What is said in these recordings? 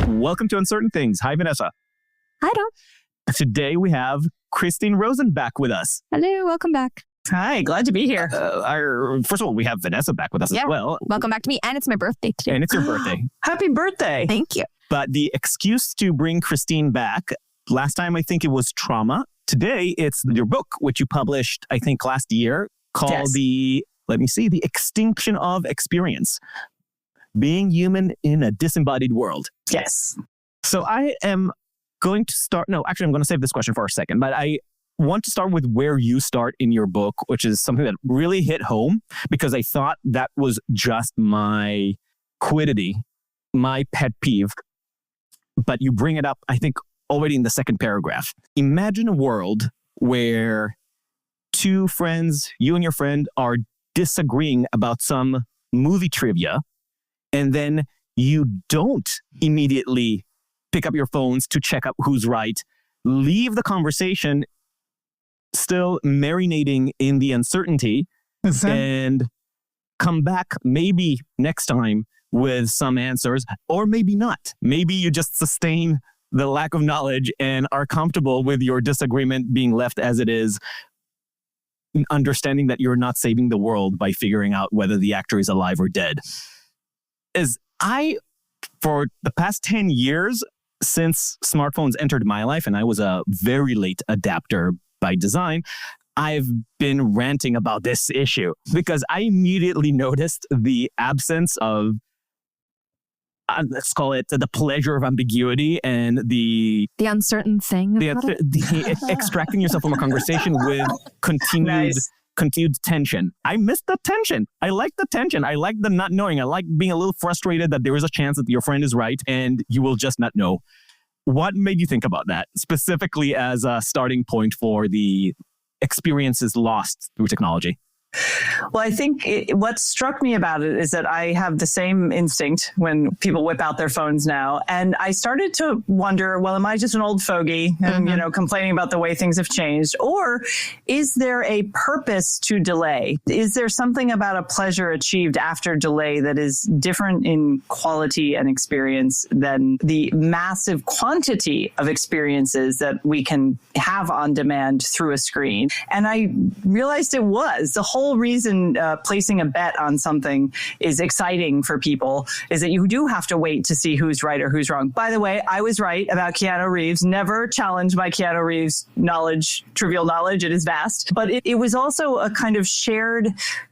Welcome to Uncertain Things. Hi, Vanessa. Hi, Dom. Today we have Christine Rosen back with us. Hello, welcome back. Hi, glad to be here. First of all, we have Vanessa back with us as well. Welcome back to me. And it's my birthday today. And it's your birthday. Happy birthday. Thank you. But the excuse to bring Christine back, last time I think it was trauma. Today it's your book, which you published, I think, last year, called the Extinction of Experience. Being human in a disembodied world. Yes. So I am going to start... No, actually, I'm going to save this question for a second. But I want to start with where you start in your book, which is something that really hit home because I thought that was just my quiddity, my pet peeve. But you bring it up, I think, already in the second paragraph. Imagine a world where two friends, you and your friend, are disagreeing about some movie trivia. And then you don't immediately pick up your phones to check up who's right. Leave the conversation still marinating in the uncertainty and come back maybe next time with some answers, or maybe not. Maybe you just sustain the lack of knowledge and are comfortable with your disagreement being left as it is, understanding that you're not saving the world by figuring out whether the actor is alive or dead. For the past 10 years since smartphones entered my life, and I was a very late adapter by design, I've been ranting about this issue because I immediately noticed the absence of, let's call it the pleasure of ambiguity and the uncertain thing. The extracting yourself from a conversation with continued tension. I miss the tension. I like the tension. I like the not knowing. I like being a little frustrated that there is a chance that your friend is right and you will just not know. What made you think about that, specifically as a starting point for the experiences lost through technology? Well, I think what struck me about it is that I have the same instinct when people whip out their phones now. And I started to wonder, well, am I just an old fogey and, complaining about the way things have changed? Or is there a purpose to delay? Is there something about a pleasure achieved after delay that is different in quality and experience than the massive quantity of experiences that we can have on demand through a screen? And I realized it was. The whole reason placing a bet on something is exciting for people is that you do have to wait to see who's right or who's wrong. By the way, I was right about Keanu Reeves. Never challenge my Keanu Reeves knowledge, trivial knowledge. It is vast. But it was also a kind of shared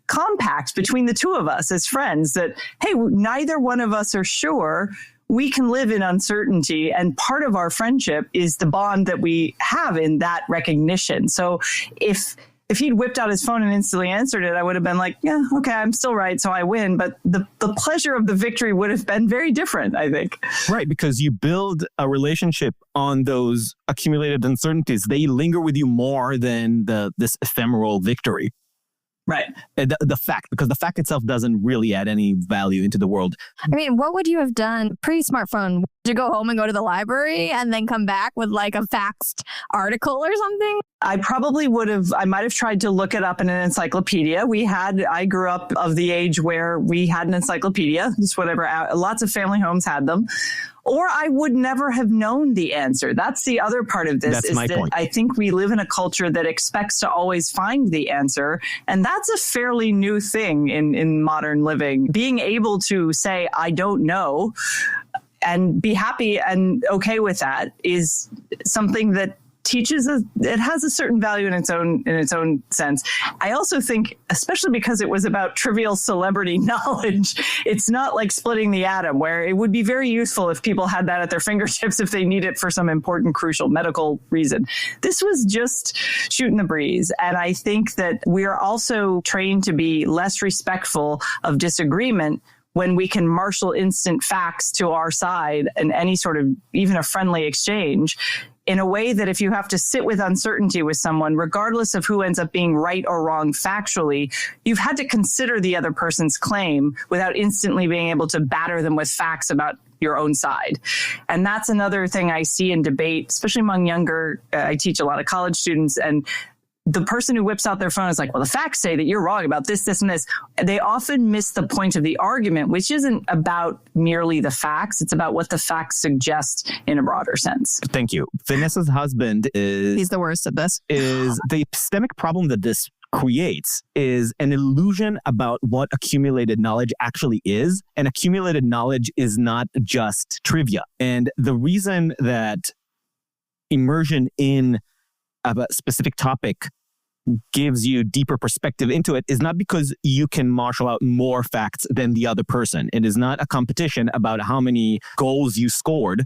compact between the two of us as friends that, hey, neither one of us are sure. We can live in uncertainty, and part of our friendship is the bond that we have in that recognition. So if he'd whipped out his phone and instantly answered it, I would have been like, yeah, okay, I'm still right, so I win. But the pleasure of the victory would have been very different, I think. Right, because you build a relationship on those accumulated uncertainties. They linger with you more than this ephemeral victory. Right. The fact itself doesn't really add any value into the world. I mean, what would you have done pre-smartphone? Would you go home and go to the library and then come back with like a faxed article or something? I might have tried to look it up in an encyclopedia. I grew up of the age where we had an encyclopedia, just whatever, lots of family homes had them. Or I would never have known the answer. That's the other part of this. That's my point. I think we live in a culture that expects to always find the answer. And that's a fairly new thing in modern living. Being able to say, I don't know, and be happy and okay with that is something that it has a certain value in its own sense. I also think, especially because it was about trivial celebrity knowledge, it's not like splitting the atom, where it would be very useful if people had that at their fingertips if they need it for some important, crucial medical reason. This was just shooting the breeze. And I think that we are also trained to be less respectful of disagreement when we can marshal instant facts to our side in any sort of, even a friendly exchange. in a way that if you have to sit with uncertainty with someone, regardless of who ends up being right or wrong factually, you've had to consider the other person's claim without instantly being able to batter them with facts about your own side. And that's another thing I see in debate, especially among younger, I teach a lot of college students, and the person who whips out their phone is like, well, the facts say that you're wrong about this, this, and this. They often miss the point of the argument, which isn't about merely the facts. It's about what the facts suggest in a broader sense. Thank you. Vanessa's husband He's the worst at this. Is the epistemic problem that this creates is an illusion about what accumulated knowledge actually is. And accumulated knowledge is not just trivia. And the reason that immersion in a specific topic gives you deeper perspective into it is not because you can marshal out more facts than the other person. It is not a competition about how many goals you scored.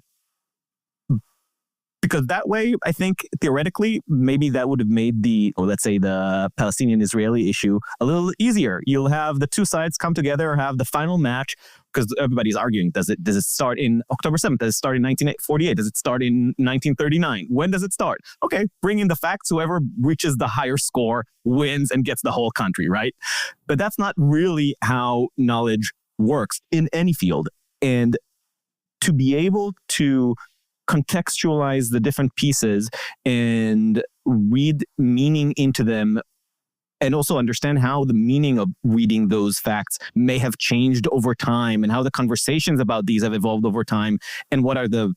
Because that way, I think theoretically, maybe that would have made let's say the Palestinian-Israeli issue a little easier. You'll have the two sides come together, have the final match, because everybody's arguing, does it start in October 7th? Does it start in 1948? Does it start in 1939? When does it start? Okay, bring in the facts. Whoever reaches the higher score wins and gets the whole country, right? But that's not really how knowledge works in any field. And to be able to contextualize the different pieces and read meaning into them, and also understand how the meaning of reading those facts may have changed over time and how the conversations about these have evolved over time and what are the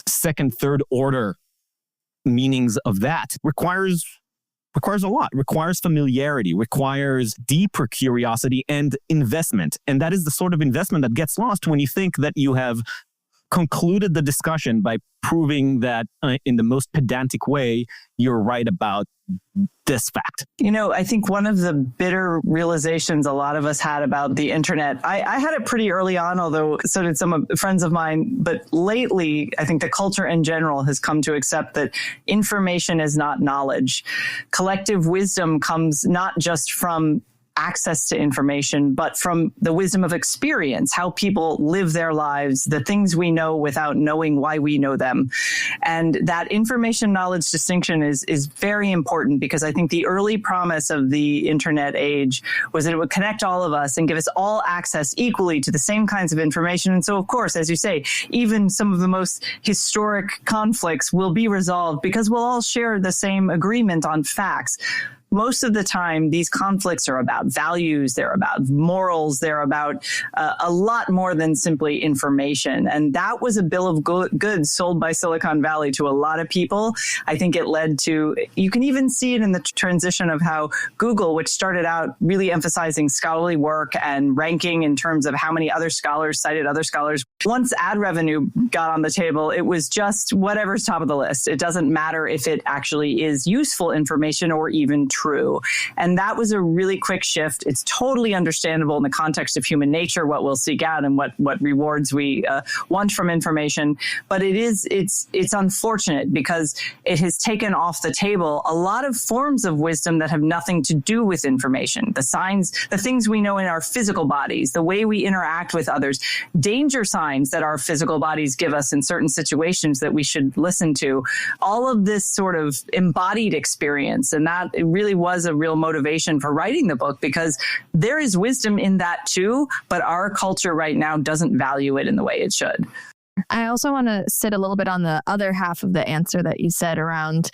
second, third order meanings of that requires a lot, requires familiarity, requires deeper curiosity and investment. And that is the sort of investment that gets lost when you think that you have concluded the discussion by proving that in the most pedantic way, you're right about this fact. You know, I think one of the bitter realizations a lot of us had about the internet, I had it pretty early on, although so did some friends of mine. But lately, I think the culture in general has come to accept that information is not knowledge. Collective wisdom comes not just from access to information, but from the wisdom of experience, how people live their lives, the things we know without knowing why we know them. And that information knowledge distinction is very important, because I think the early promise of the internet age was that it would connect all of us and give us all access equally to the same kinds of information. And so, of course, as you say, even some of the most historic conflicts will be resolved because we'll all share the same agreement on facts. Most of the time, these conflicts are about values, they're about morals, they're about a lot more than simply information. And that was a bill of goods sold by Silicon Valley to a lot of people. I think it led to, you can even see it in the transition of how Google, which started out really emphasizing scholarly work and ranking in terms of how many other scholars cited other scholars. Once ad revenue got on the table, it was just whatever's top of the list. It doesn't matter if it actually is useful information or even true. And that was a really quick shift. It's totally understandable in the context of human nature, what we'll seek out and what rewards we want from information. But it's unfortunate because it has taken off the table a lot of forms of wisdom that have nothing to do with information. The signs, the things we know in our physical bodies, the way we interact with others, danger signs that our physical bodies give us in certain situations that we should listen to. All of this sort of embodied experience. And that it really was a real motivation for writing the book, because there is wisdom in that too, but our culture right now doesn't value it in the way it should. I also want to sit a little bit on the other half of the answer that you said around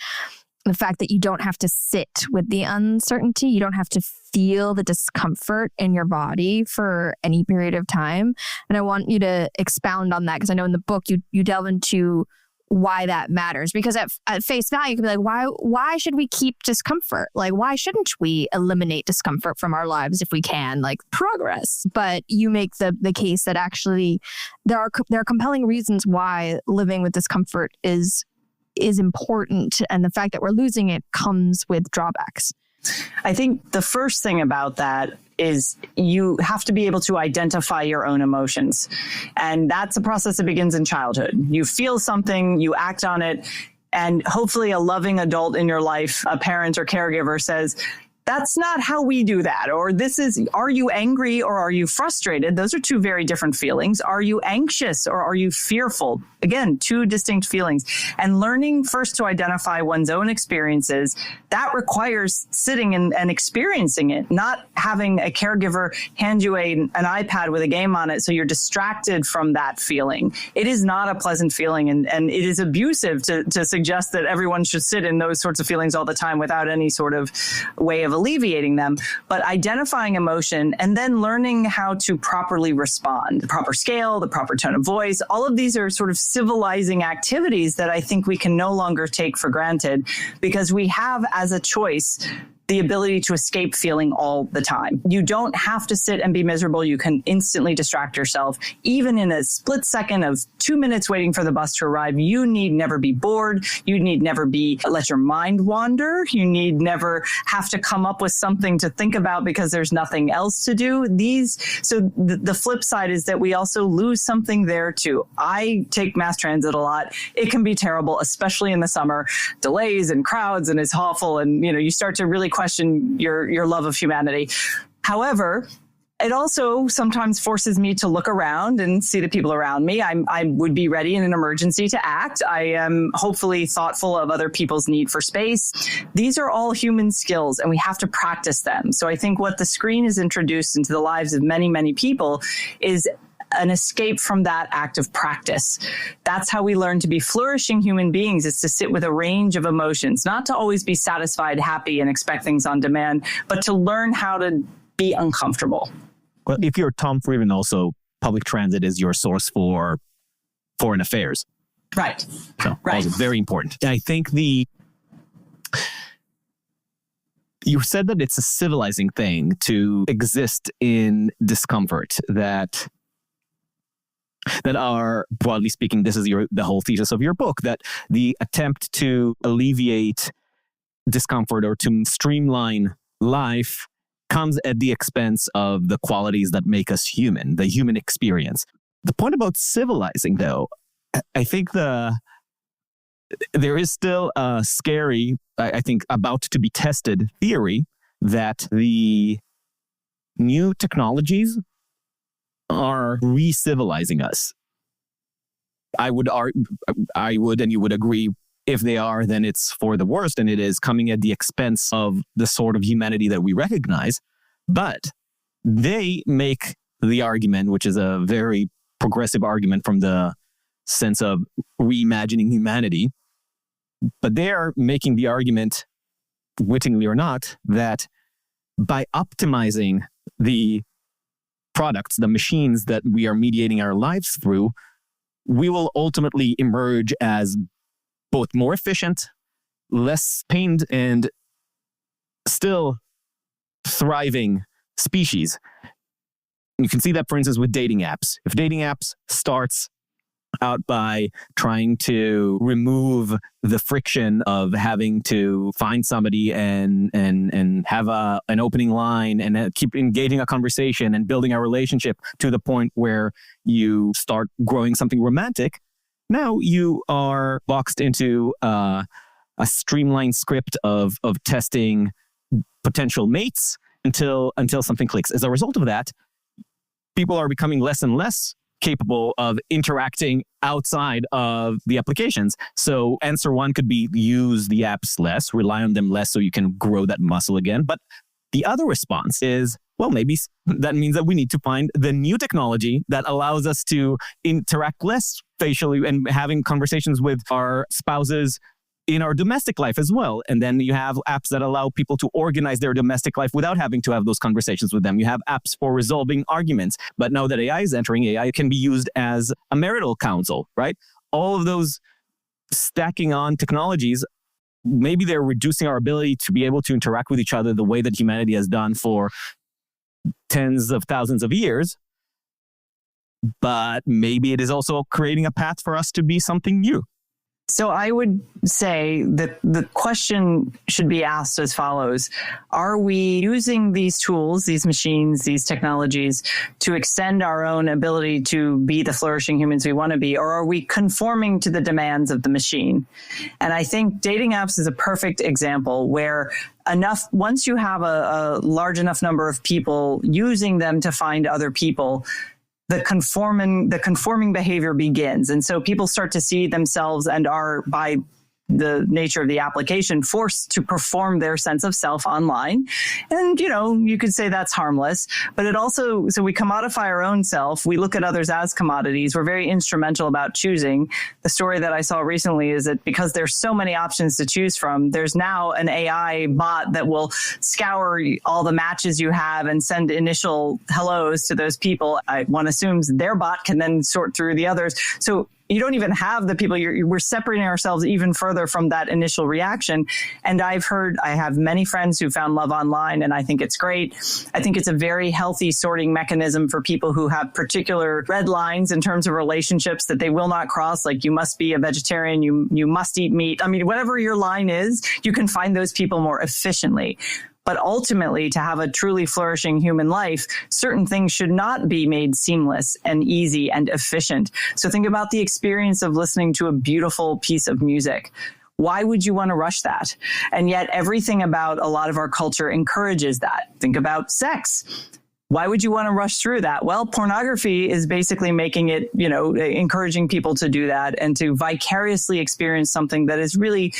the fact that you don't have to sit with the uncertainty. You don't have to feel the discomfort in your body for any period of time. And I want you to expound on that, because I know in the book you delve into why that matters. Because at face value, you could be like, why should we keep discomfort? Like, why shouldn't we eliminate discomfort from our lives if we can? Like, progress. But you make the case that actually there are compelling reasons why living with discomfort is important, and the fact that we're losing it comes with drawbacks. I think the first thing about that is you have to be able to identify your own emotions. And that's a process that begins in childhood. You feel something, you act on it, and hopefully a loving adult in your life, a parent or caregiver, says, that's not how we do that. Or are you angry or are you frustrated? Those are two very different feelings. Are you anxious or are you fearful? Again, two distinct feelings. And learning first to identify one's own experiences, that requires sitting and experiencing it, not having a caregiver hand you an iPad with a game on it so you're distracted from that feeling. It is not a pleasant feeling, and it is abusive to suggest that everyone should sit in those sorts of feelings all the time without any sort of way of alleviating them. But identifying emotion and then learning how to properly respond, the proper scale, the proper tone of voice, all of these are sort of civilizing activities that I think we can no longer take for granted, because we have as a choice the ability to escape feeling all the time. You don't have to sit and be miserable. You can instantly distract yourself. Even in a split second of 2 minutes waiting for the bus to arrive, you need never be bored. You need never let your mind wander. You need never have to come up with something to think about because there's nothing else to do. So the flip side is that we also lose something there too. I take mass transit a lot. It can be terrible, especially in the summer. Delays and crowds, and it's awful. And you start to really question your love of humanity. However, it also sometimes forces me to look around and see the people around me. I would be ready in an emergency to act. I am hopefully thoughtful of other people's need for space. These are all human skills, and we have to practice them. So I think what the screen has introduced into the lives of many, many people is an escape from that act of practice. That's how we learn to be flourishing human beings, is to sit with a range of emotions, not to always be satisfied, happy, and expect things on demand, but to learn how to be uncomfortable. Well, if you're Tom Friedman, also public transit is your source for foreign affairs. Right. So right. Also very important. I think you said that it's a civilizing thing to exist in discomfort, that are, broadly speaking, this is the whole thesis of your book, that the attempt to alleviate discomfort or to streamline life comes at the expense of the qualities that make us human, the human experience. The point about civilizing, though, I think there is still a scary, I think, about to be tested theory that the new technologies are re-civilizing us. I would, and you would agree, if they are, then it's for the worst, and it is coming at the expense of the sort of humanity that we recognize. But they make the argument, which is a very progressive argument from the sense of reimagining humanity, but they are making the argument, wittingly or not, that by optimizing the products, the machines that we are mediating our lives through, we will ultimately emerge as both more efficient, less pained, and still thriving species. You can see that, for instance, with dating apps. If dating apps starts out by trying to remove the friction of having to find somebody and have an opening line and keep engaging a conversation and building a relationship to the point where you start growing something romantic, now you are boxed into a streamlined script of testing potential mates until something clicks. As a result of that, people are becoming less and less capable of interacting outside of the applications. So answer one could be use the apps less, rely on them less so you can grow that muscle again. But the other response is, well, maybe that means that we need to find the new technology that allows us to interact less facially and having conversations with our spouses in our domestic life as well. And then you have apps that allow people to organize their domestic life without having to have those conversations with them. You have apps for resolving arguments. But now that AI is entering, AI can be used as a marital counsel, right? All of those stacking on technologies, maybe they're reducing our ability to be able to interact with each other the way that humanity has done for tens of thousands of years. But maybe it is also creating a path for us to be something new. So I would say that the question should be asked as follows. Are we using these tools, these machines, these technologies to extend our own ability to be the flourishing humans we want to be, or are we conforming to the demands of the machine? And I think dating apps is a perfect example where once you have a large enough number of people using them to find other people, the conforming behavior begins. And so people start to see themselves and are, by the nature of the application, forced to perform their sense of self online. And, you could say that's harmless, but it also, so we commodify our own self. We look at others as commodities. We're very instrumental about choosing. The story that I saw recently is that because there's so many options to choose from, there's now an AI bot that will scour all the matches you have and send initial hellos to those people. One assumes their bot can then sort through the others. So you don't even have the people. We're separating ourselves even further from that initial reaction. And I have many friends who found love online, and I think it's great. I think it's a very healthy sorting mechanism for people who have particular red lines in terms of relationships that they will not cross. Like, you must be a vegetarian, you must eat meat. I mean, whatever your line is, you can find those people more efficiently. But ultimately, to have a truly flourishing human life, certain things should not be made seamless and easy and efficient. So think about the experience of listening to a beautiful piece of music. Why would you want to rush that? And yet everything about a lot of our culture encourages that. Think about sex. Why would you want to rush through that? Well, pornography is basically making it, encouraging people to do that and to vicariously experience something that is really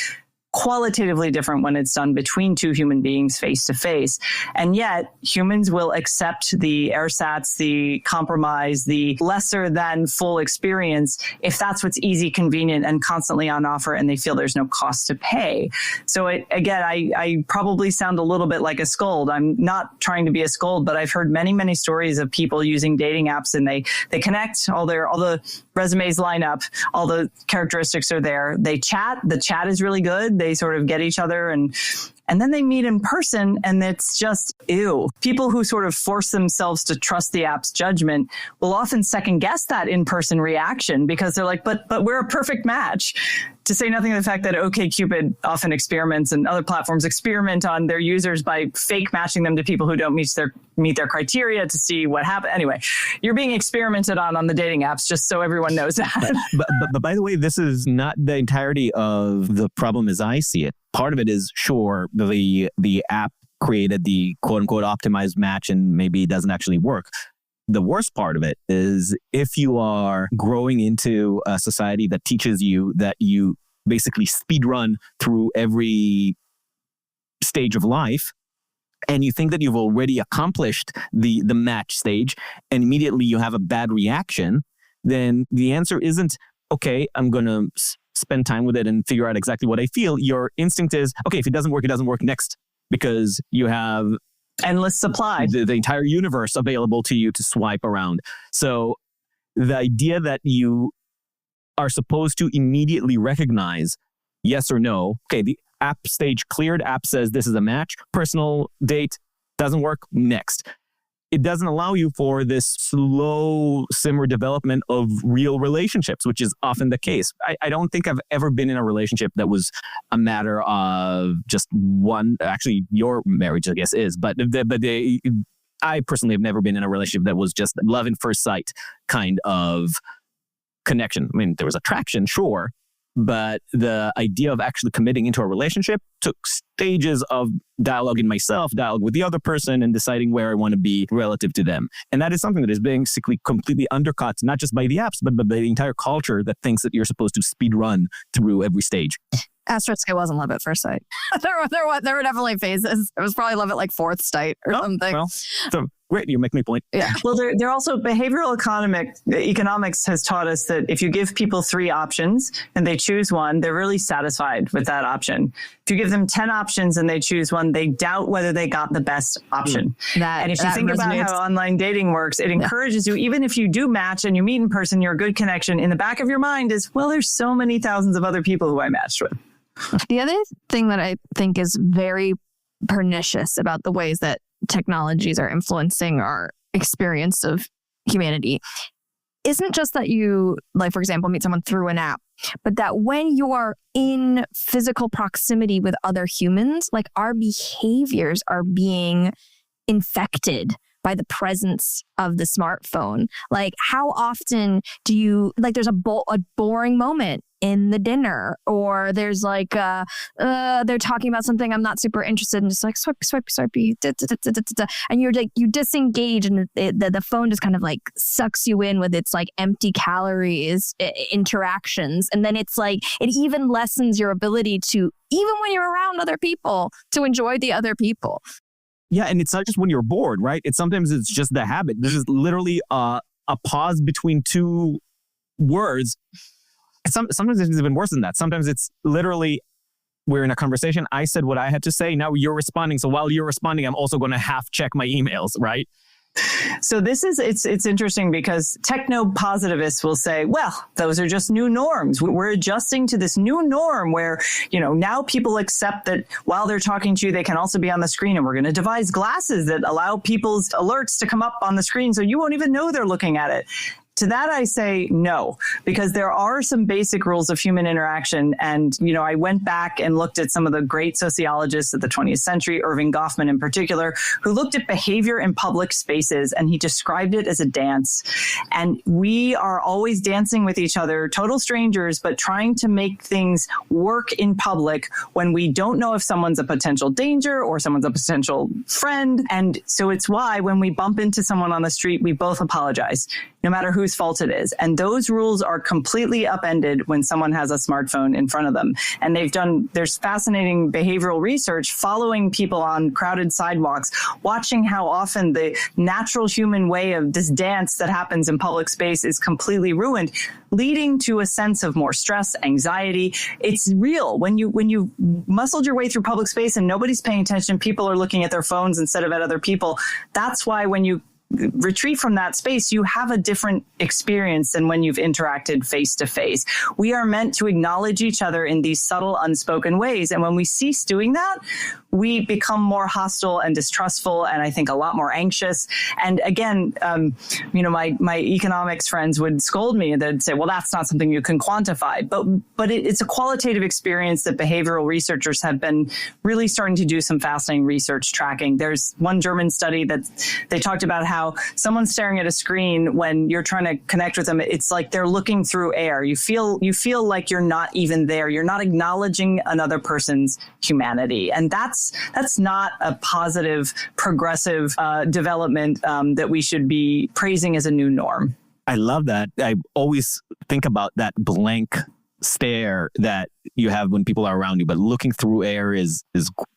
qualitatively different when it's done between two human beings face to face. And yet humans will accept the ersatz, the compromise, the lesser than full experience if that's what's easy, convenient, and constantly on offer, and they feel there's no cost to pay. So I probably sound a little bit like a scold. I'm not trying to be a scold, but I've heard many, many stories of people using dating apps, and they connect, all the resumes line up, all the characteristics are there. They chat. The chat is really good. They sort of get each other and then they meet in person, and it's just ew. People who sort of force themselves to trust the app's judgment will often second guess that in-person reaction because they're like, but we're a perfect match. To say nothing of the fact that OkCupid often experiments, and other platforms experiment on their users by fake matching them to people who don't meet their criteria to see what happens. Anyway, you're being experimented on the dating apps, just so everyone knows that. But by the way, this is not the entirety of the problem as I see it. Part of it is, sure, the app created the quote unquote optimized match and maybe it doesn't actually work. The worst part of it is if you are growing into a society that teaches you that you basically speed run through every stage of life, and you think that you've already accomplished the match stage, and immediately you have a bad reaction, then the answer isn't, okay, I'm going to spend time with it and figure out exactly what I feel. Your instinct is, okay, if it doesn't work next, because you have endless supply, the entire universe available to you to swipe around. So the idea that you are supposed to immediately recognize yes or no, okay, the app stage cleared, app says this is a match, personal date doesn't work, next. It doesn't allow you for this slow simmer development of real relationships, which is often the case. I don't think I've ever been in a relationship that was a matter of just one. Actually, your marriage, I guess, is. But I personally have never been in a relationship that was just love at first sight kind of connection. I mean, there was attraction, sure. But the idea of actually committing into a relationship took stages of dialogue in myself, dialogue with the other person, and deciding where I want to be relative to them. And that is something that is basically completely undercut, not just by the apps, but by the entire culture that thinks that you're supposed to speed run through every stage. Asterisk, it wasn't love at first sight. there were definitely phases. It was probably love at like fourth sight or something. Well, so great, you make me point. Yeah. Well, they're also, behavioral economics has taught us that if you give people 3 options and they choose one, they're really satisfied with that option. If you give them 10 options and they choose one, they doubt whether they got the best option. And if you think about how online dating works, it encourages you, even if you do match and you meet in person, you're a good connection. In the back of your mind is, well, there's so many thousands of other people who I matched with. The other thing that I think is very pernicious about the ways that technologies are influencing our experience of humanity isn't just that you, like, for example, meet someone through an app, but that when you are in physical proximity with other humans, like, our behaviors are being infected by the presence of the smartphone. Like, how often do you, like, there's a boring moment in the dinner, or there's like, they're talking about something I'm not super interested in, just like swipey, and you're like, you disengage, and the phone just kind of like sucks you in with its like empty calories interactions. And then it's like, it even lessens your ability to, even when you're around other people, to enjoy the other people. Yeah, and it's not just when you're bored, right? Sometimes it's just the habit. This is literally a pause between two words. Sometimes it's even worse than that. Sometimes it's literally, we're in a conversation. I said what I had to say. Now you're responding. So while you're responding, I'm also going to half check my emails, right? So it's interesting because techno-positivists will say, well, those are just new norms. We're adjusting to this new norm where, now people accept that while they're talking to you, they can also be on the screen. And we're going to devise glasses that allow people's alerts to come up on the screen so you won't even know they're looking at it. To that, I say no, because there are some basic rules of human interaction. And, I went back and looked at some of the great sociologists of the 20th century, Irving Goffman in particular, who looked at behavior in public spaces, and he described it as a dance. And we are always dancing with each other, total strangers, but trying to make things work in public when we don't know if someone's a potential danger or someone's a potential friend. And so it's why when we bump into someone on the street, we both apologize, no matter whose fault it is. And those rules are completely upended when someone has a smartphone in front of them. And there's fascinating behavioral research following people on crowded sidewalks, watching how often the natural human way of this dance that happens in public space is completely ruined, leading to a sense of more stress, anxiety. It's real. When you muscled your way through public space and nobody's paying attention, people are looking at their phones instead of at other people. That's why when you retreat from that space, you have a different experience than when you've interacted face to face. We are meant to acknowledge each other in these subtle, unspoken ways. And when we cease doing that, we become more hostile and distrustful, and I think a lot more anxious. And again, my economics friends would scold me. They'd say, well, that's not something you can quantify. But it's a qualitative experience that behavioral researchers have been really starting to do some fascinating research tracking. There's one German study that they talked about how someone staring at a screen when you're trying to connect with them, it's like they're looking through air. You feel like you're not even there. You're not acknowledging another person's humanity. And that's not a positive, progressive development that we should be praising as a new norm. I love that. I always think about that blank stare that you have when people are around you, but looking through air is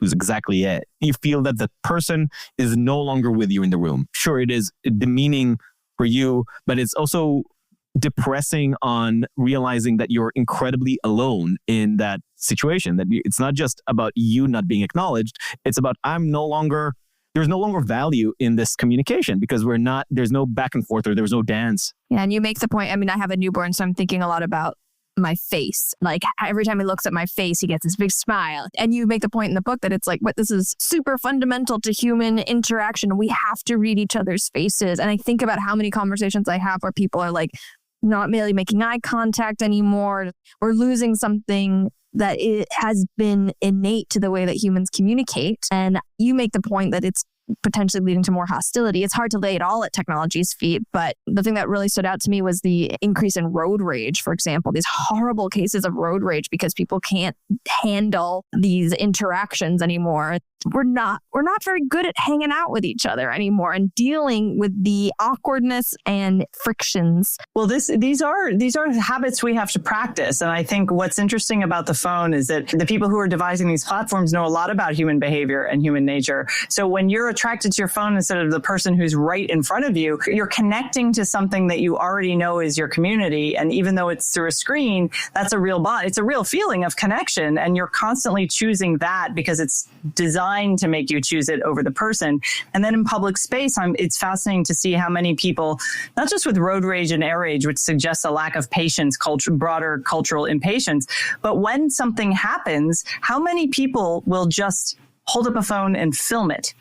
exactly it. You feel that the person is no longer with you in the room. Sure, it is demeaning for you, but it's also depressing on realizing that you're incredibly alone in that situation, that it's not just about you not being acknowledged. It's about there's no longer value in this communication because there's no back and forth or there's no dance. Yeah. And you make the point. I mean, I have a newborn, so I'm thinking a lot about my face. Like every time he looks at my face, he gets this big smile. And you make the point in the book that it's like, this is super fundamental to human interaction. We have to read each other's faces. And I think about how many conversations I have where people are like not really making eye contact anymore. We're losing something that it has been innate to the way that humans communicate. And you make the point that it's potentially leading to more hostility. It's hard to lay it all at technology's feet, but the thing that really stood out to me was the increase in road rage, for example, these horrible cases of road rage because people can't handle these interactions anymore. We're not very good at hanging out with each other anymore and dealing with the awkwardness and frictions. Well, these are habits we have to practice. And I think what's interesting about the phone is that the people who are devising these platforms know a lot about human behavior and human nature. So when you're attracted to your phone instead of the person who's right in front of you, you're connecting to something that you already know is your community. And even though it's through a screen, that's a real bond. It's a real feeling of connection. And you're constantly choosing that because it's designed to make you choose it over the person. And then in public space, it's fascinating to see how many people, not just with road rage and air rage, which suggests a lack of patience, broader cultural impatience, but when something happens, how many people will just hold up a phone and film it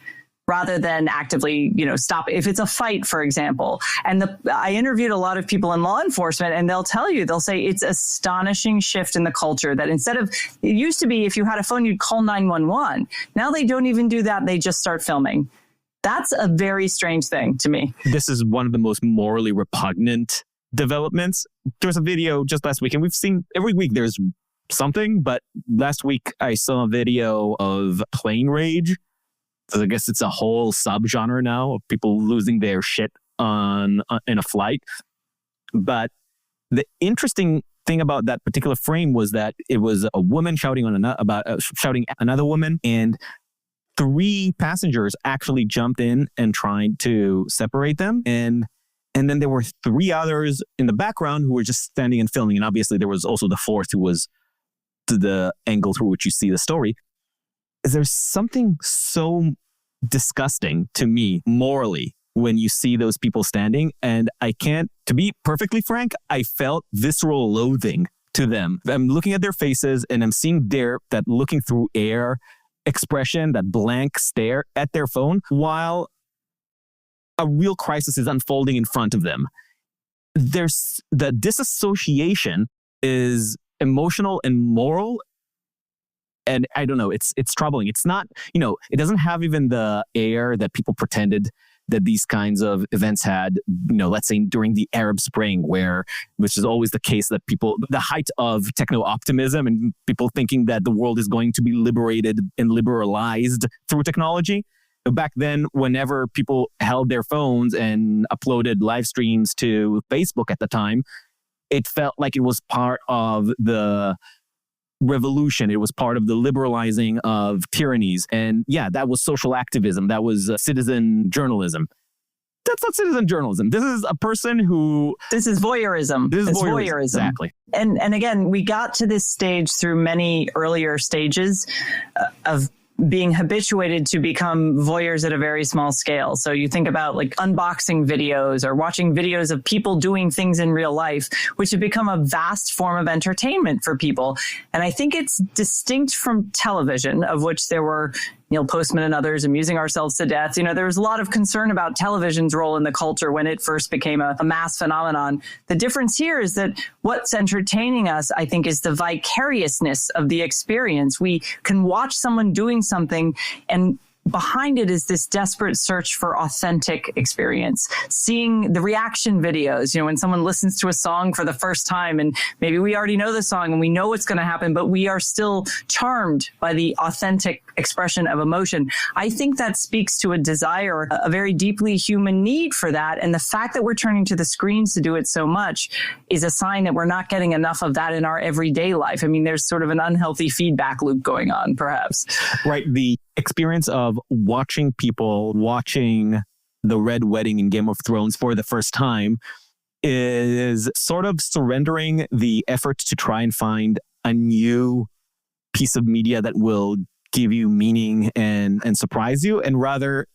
rather than actively, stop. If it's a fight, for example. And I interviewed a lot of people in law enforcement, and they'll say it's astonishing shift in the culture that instead of, it used to be if you had a phone, you'd call 911. Now they don't even do that. They just start filming. That's a very strange thing to me. This is one of the most morally repugnant developments. There's a video just last week, and we've seen every week there's something, but last week I saw a video of plane rage. So I guess it's a whole subgenre now of people losing their shit in a flight. But the interesting thing about that particular frame was that it was a woman shouting shouting at another woman, and 3 passengers actually jumped in and tried to separate them. And then there were 3 others in the background who were just standing and filming. And obviously there was also the 4th who was to the angle through which you see the story. There's something so disgusting to me morally when you see those people standing. And to be perfectly frank, I felt visceral loathing to them. I'm looking at their faces and I'm seeing that looking through air expression, that blank stare at their phone while a real crisis is unfolding in front of them. There's the disassociation is emotional and moral. And I don't know, it's troubling. It's not, it doesn't have even the air that people pretended that these kinds of events had, let's say during the Arab Spring, which is always the case that the height of techno-optimism and people thinking that the world is going to be liberated and liberalized through technology. Back then, whenever people held their phones and uploaded live streams to Facebook at the time, it felt like it was part of the revolution. It was part of the liberalizing of tyrannies. And yeah, that was social activism. That was citizen journalism. That's not citizen journalism. This is a person who... This is voyeurism. It's voyeurism. Exactly. And again, we got to this stage through many earlier stages of being habituated to become voyeurs at a very small scale. So you think about like unboxing videos or watching videos of people doing things in real life, which have become a vast form of entertainment for people. And I think it's distinct from television, of which there were Neil Postman and others amusing ourselves to death. There was a lot of concern about television's role in the culture when it first became a mass phenomenon. The difference here is that what's entertaining us, I think, is the vicariousness of the experience. We can watch someone doing something, and behind it is this desperate search for authentic experience. Seeing the reaction videos, when someone listens to a song for the first time, and maybe we already know the song and we know what's going to happen, but we are still charmed by the authentic expression of emotion. I think that speaks to a desire, a very deeply human need for that. And the fact that we're turning to the screens to do it so much is a sign that we're not getting enough of that in our everyday life. I mean, there's sort of an unhealthy feedback loop going on, perhaps. Right. The experience of watching people watching the Red Wedding in Game of Thrones for the first time is sort of surrendering the effort to try and find a new piece of media that will give you meaning and surprise you, and rather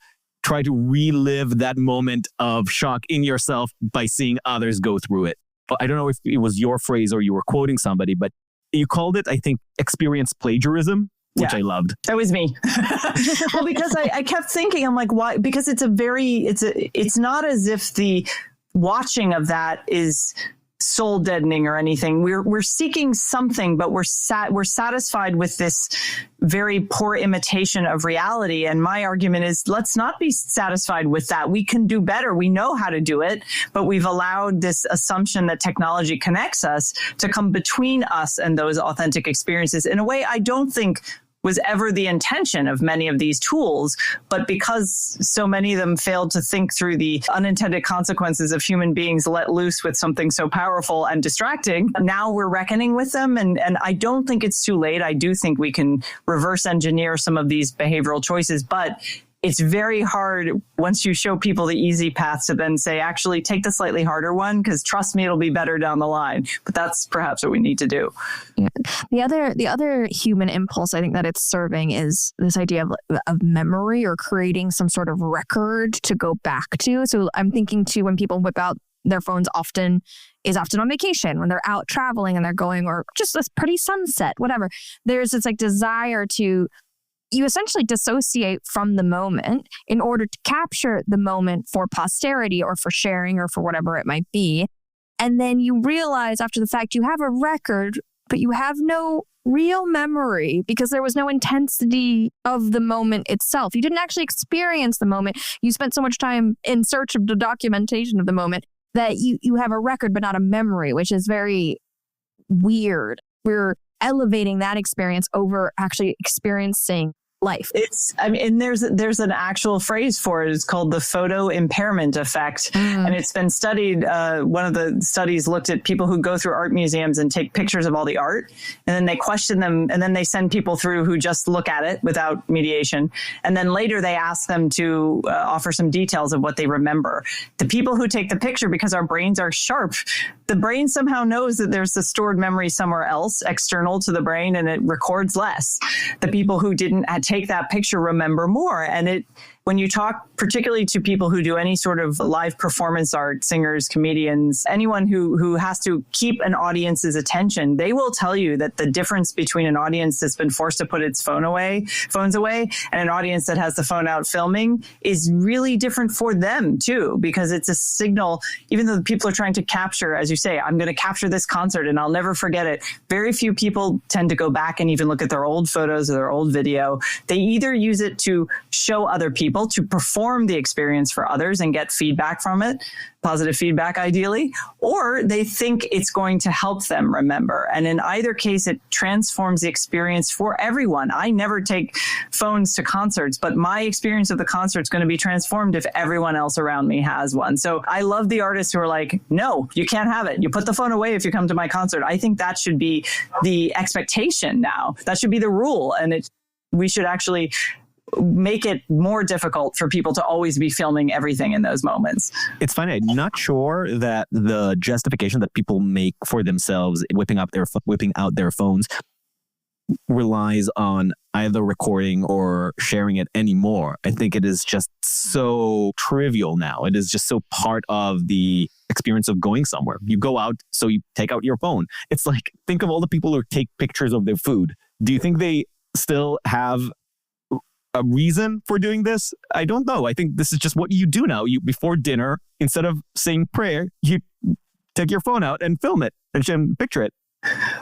try to relive that moment of shock in yourself by seeing others go through it. I don't know if it was your phrase or you were quoting somebody, but you called it, I think, experience plagiarism, which I loved. That was me. Well, because I kept thinking, I'm like, why? Because it's not as if the watching of that is soul deadening or anything. We're seeking something, but we're satisfied with this very poor imitation of reality. And my argument is, let's not be satisfied with that. We can do better. We know how to do it, but we've allowed this assumption that technology connects us to come between us and those authentic experiences in a way I don't think was ever the intention of many of these tools. But because so many of them failed to think through the unintended consequences of human beings let loose with something so powerful and distracting, now we're reckoning with them. And I don't think it's too late. I do think we can reverse engineer some of these behavioral choices, but it's very hard once you show people the easy path to then say, actually take the slightly harder one, because trust me, it'll be better down the line. But that's perhaps what we need to do. Yeah. The other human impulse I think that it's serving is this idea of memory, or creating some sort of record to go back to. So I'm thinking too, when people whip out their phones often on vacation, when they're out traveling and they're going, or just this pretty sunset, whatever. There's this like desire to, you essentially dissociate from the moment in order to capture the moment for posterity or for sharing or for whatever it might be. And then you realize after the fact you have a record, but you have no real memory because there was no intensity of the moment itself. You didn't actually experience the moment. You spent so much time in search of the documentation of the moment that you have a record but not a memory, which is very weird. We're elevating that experience over actually experiencing life. And there's an actual phrase for it. It's called the photo impairment effect. And it's been studied. One of the studies looked at people who go through art museums and take pictures of all the art. And then they question them. And then they send people through who just look at it without mediation. And then later they ask them to offer some details of what they remember. The people who take the picture, because our brains are sharp, the brain somehow knows that there's a stored memory somewhere else external to the brain, and it records less. The people who didn't take that picture remember more. And when you talk particularly to people who do any sort of live performance art, singers, comedians, anyone who has to keep an audience's attention, they will tell you that the difference between an audience that's been forced to put its phones away and an audience that has the phone out filming is really different for them too, because it's a signal. Even though the people are trying to capture, as you say, I'm going to capture this concert and I'll never forget it. Very few people tend to go back and even look at their old photos or their old video. They either use it to show other people, to perform the experience for others and get feedback from it, positive feedback ideally, or they think it's going to help them remember. And in either case, it transforms the experience for everyone. I never take phones to concerts, but my experience of the concert is going to be transformed if everyone else around me has one. So I love the artists who are like, no, you can't have it. You put the phone away if you come to my concert. I think that should be the expectation now. That should be the rule. And we should actually make it more difficult for people to always be filming everything in those moments. It's funny. I'm not sure that the justification that people make for themselves whipping out their phones relies on either recording or sharing it anymore. I think it is just so trivial now. It is just so part of the experience of going somewhere. You go out, so you take out your phone. It's like, think of all the people who take pictures of their food. Do you think they still have a reason for doing this? I don't know. I think this is just what you do now. You, before dinner, instead of saying prayer, you take your phone out and film it and picture it.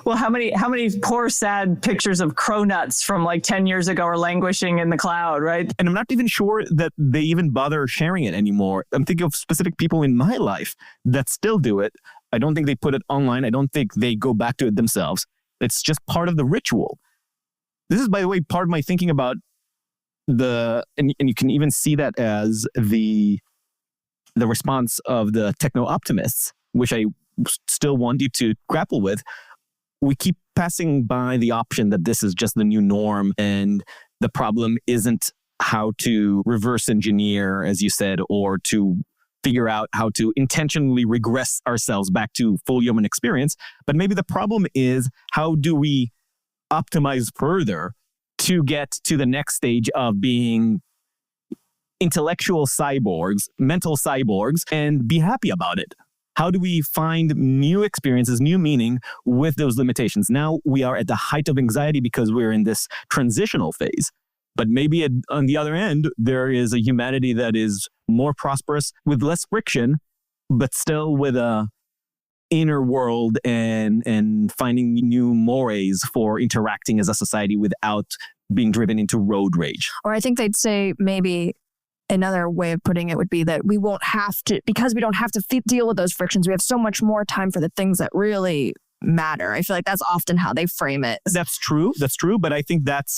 Well, how many poor, sad pictures of cronuts from like 10 years ago are languishing in the cloud, right? And I'm not even sure that they even bother sharing it anymore. I'm thinking of specific people in my life that still do it. I don't think they put it online. I don't think they go back to it themselves. It's just part of the ritual. This is, by the way, part of my thinking about and you can even see that as the response of the techno-optimists, which I still want you to grapple with. We keep passing by the option that this is just the new norm, and the problem isn't how to reverse engineer, as you said, or to figure out how to intentionally regress ourselves back to full human experience. But maybe the problem is, how do we optimize further to get to the next stage of being intellectual cyborgs, mental cyborgs, and be happy about it? How do we find new experiences, new meaning with those limitations? Now we are at the height of anxiety because we're in this transitional phase. But maybe on the other end, there is a humanity that is more prosperous with less friction, but still with a inner world and finding new mores for interacting as a society without being driven into road rage. Or I think they'd say maybe another way of putting it would be that we won't have to, because we don't have to deal with those frictions, we have so much more time for the things that really matter. I feel like that's often how they frame it. That's true. But I think that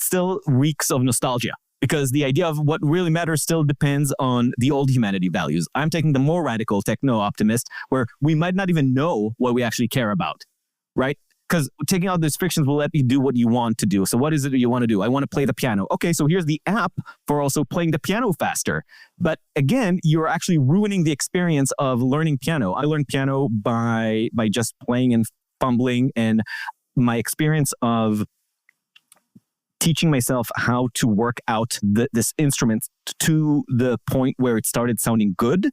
still reeks of nostalgia. Because the idea of what really matters still depends on the old humanity values. I'm taking the more radical techno-optimist, where we might not even know what we actually care about, right? Because taking out those frictions will let you do what you want to do. So what is it that you want to do? I want to play the piano. Okay, so here's the app for also playing the piano faster. But again, you're actually ruining the experience of learning piano. I learned piano by just playing and fumbling, and my experience of teaching myself how to work out this instrument to the point where it started sounding good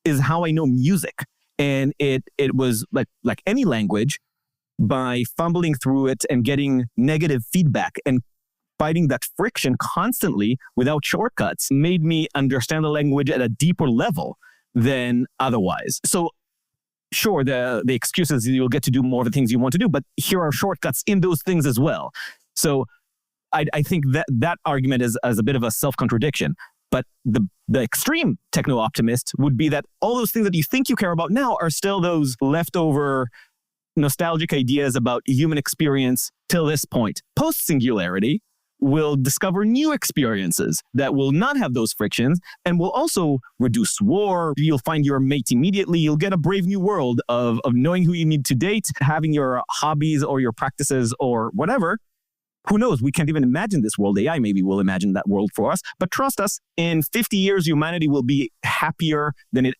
is how I know music. And it was like any language, by fumbling through it and getting negative feedback and fighting that friction constantly without shortcuts made me understand the language at a deeper level than otherwise. So sure, the excuse is you'll get to do more of the things you want to do, but here are shortcuts in those things as well. So I think that argument is a bit of a self-contradiction. But the extreme techno-optimist would be that all those things that you think you care about now are still those leftover nostalgic ideas about human experience till this point. Post-singularity will discover new experiences that will not have those frictions and will also reduce war. You'll find your mate immediately. You'll get a brave new world of knowing who you need to date, having your hobbies or your practices or whatever. Who knows? We can't even imagine this world. AI maybe will imagine that world for us. But trust us, in 50 years, humanity will be happier than it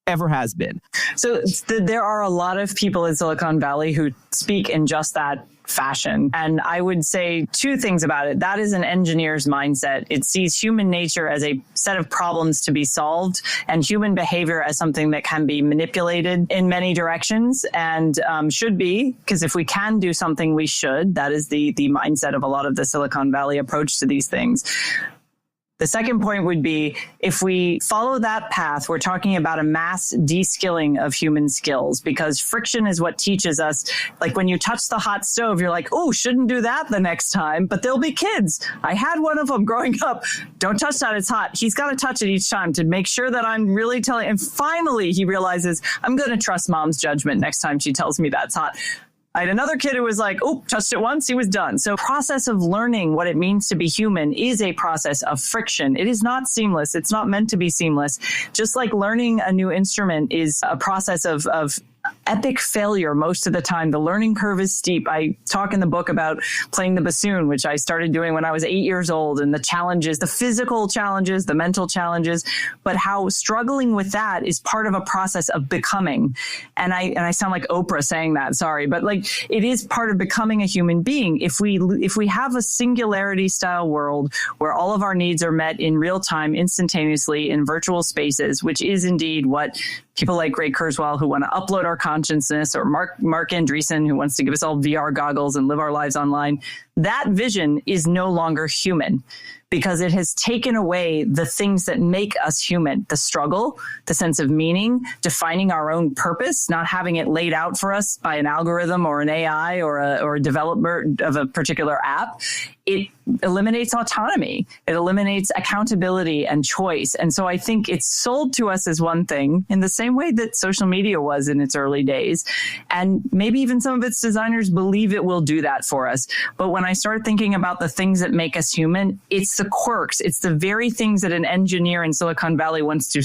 ever has been. So there are a lot of people in Silicon Valley who speak in just that fashion. And I would say two things about it. That is an engineer's mindset. It sees human nature as a set of problems to be solved and human behavior as something that can be manipulated in many directions and should be, because if we can do something, we should. That is the mindset of a lot of the Silicon Valley approach to these things. The second point would be, if we follow that path, we're talking about a mass de-skilling of human skills, because friction is what teaches us. Like when you touch the hot stove, you're like, oh, shouldn't do that the next time. But there'll be kids. I had one of them growing up. Don't touch that. It's hot. He's got to touch it each time to make sure that I'm really telling. And finally, he realizes I'm going to trust mom's judgment next time she tells me that's hot. I had another kid who was like, oh, touched it once, he was done. So process of learning what it means to be human is a process of friction. It is not seamless. It's not meant to be seamless. Just like learning a new instrument is a process of epic failure most of the time. The learning curve is steep. I talk in the book about playing the bassoon, which I started doing when I was 8 years old, and the challenges, the physical challenges, the mental challenges, but how struggling with that is part of a process of becoming. And I sound like Oprah saying that, sorry, but like it is part of becoming a human being. If we have a singularity style world where all of our needs are met in real time, instantaneously in virtual spaces, which is indeed what people like Ray Kurzweil, who want to upload our consciousness, or Mark Andreessen, who wants to give us all VR goggles and live our lives online, that vision is no longer human, because it has taken away the things that make us human: the struggle, the sense of meaning, defining our own purpose, not having it laid out for us by an algorithm or an AI or a developer of a particular app. It eliminates autonomy. It eliminates accountability and choice. And so I think it's sold to us as one thing in the same way that social media was in its early days. And maybe even some of its designers believe it will do that for us. But when I start thinking about the things that make us human, it's the quirks. It's the very things that an engineer in Silicon Valley wants to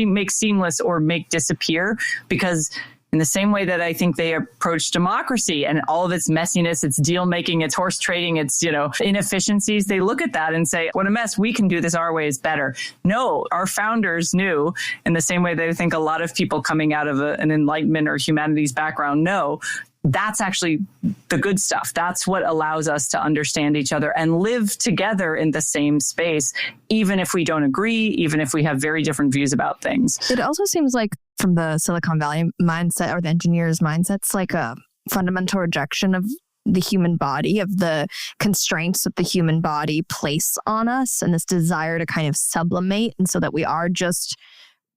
make seamless or make disappear, because in the same way that I think they approach democracy and all of its messiness, its deal making, its horse trading, its, inefficiencies, they look at that and say, what a mess, we can do this our way is better. No, our founders knew, in the same way that I think a lot of people coming out of an Enlightenment or humanities background know, that's actually the good stuff. That's what allows us to understand each other and live together in the same space, even if we don't agree, even if we have very different views about things. It also seems like, from the Silicon Valley mindset or the engineer's mindset, it's like a fundamental rejection of the human body, of the constraints that the human body place on us, and this desire to kind of sublimate, and so that we are just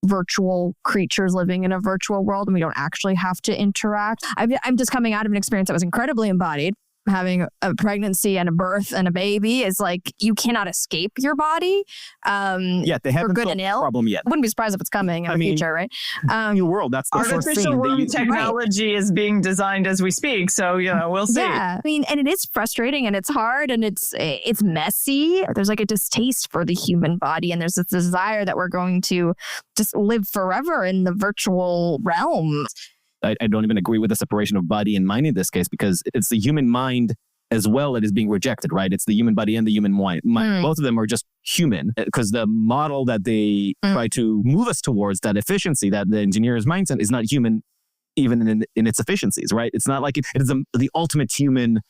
virtual creatures living in a virtual world and we don't actually have to interact. I'm just coming out of an experience that was incredibly embodied. Having a pregnancy and a birth and a baby is like, you cannot escape your body. They haven't solved the problem yet. Wouldn't be surprised if it's coming in the future, right? New world, that's the artificial womb technology is being designed as we speak. So, we'll see. Yeah, and it is frustrating and it's hard and it's messy. There's like a distaste for the human body, and there's this desire that we're going to just live forever in the virtual realm. I don't even agree with the separation of body and mind in this case, because it's the human mind as well that is being rejected, right? It's the human body and the human mind. Both of them are just human, because the model that they try to move us towards, that efficiency, that the engineer's mindset, is not human even in its efficiencies, right? It's not like it is the ultimate human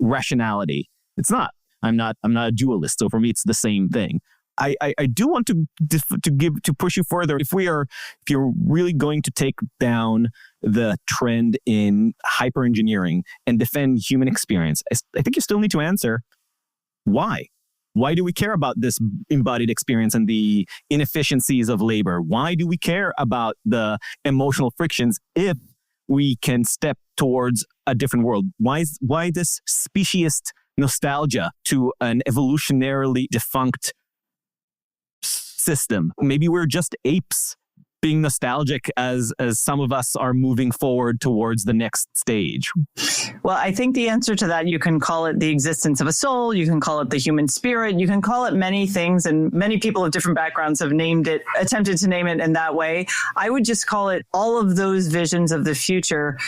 rationality. It's not. I'm not a dualist. So for me, it's the same thing. I do want to push you further. If you're really going to take down the trend in hyper engineering and defend human experience, I think you still need to answer why. Why do we care about this embodied experience and the inefficiencies of labor? Why do we care about the emotional frictions if we can step towards a different world? Why this speciesist nostalgia to an evolutionarily defunct system. Maybe we're just apes being nostalgic as some of us are moving forward towards the next stage. Well, I think the answer to that, you can call it the existence of a soul, you can call it the human spirit, you can call it many things, and many people of different backgrounds have named it, attempted to name it in that way. I would just call it all of those visions of the future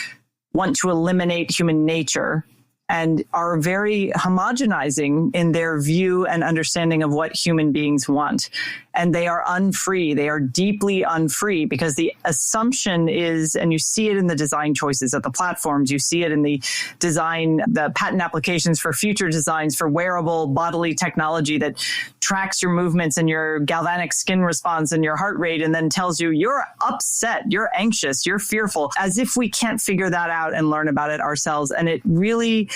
want to eliminate human nature and are very homogenizing in their view and understanding of what human beings want. And they are unfree. They are deeply unfree because the assumption is, and you see it in the design choices of the platforms, you see it in the design, the patent applications for future designs for wearable bodily technology that tracks your movements and your galvanic skin response and your heart rate and then tells you you're upset, you're anxious, you're fearful, as if we can't figure that out and learn about it ourselves. And it really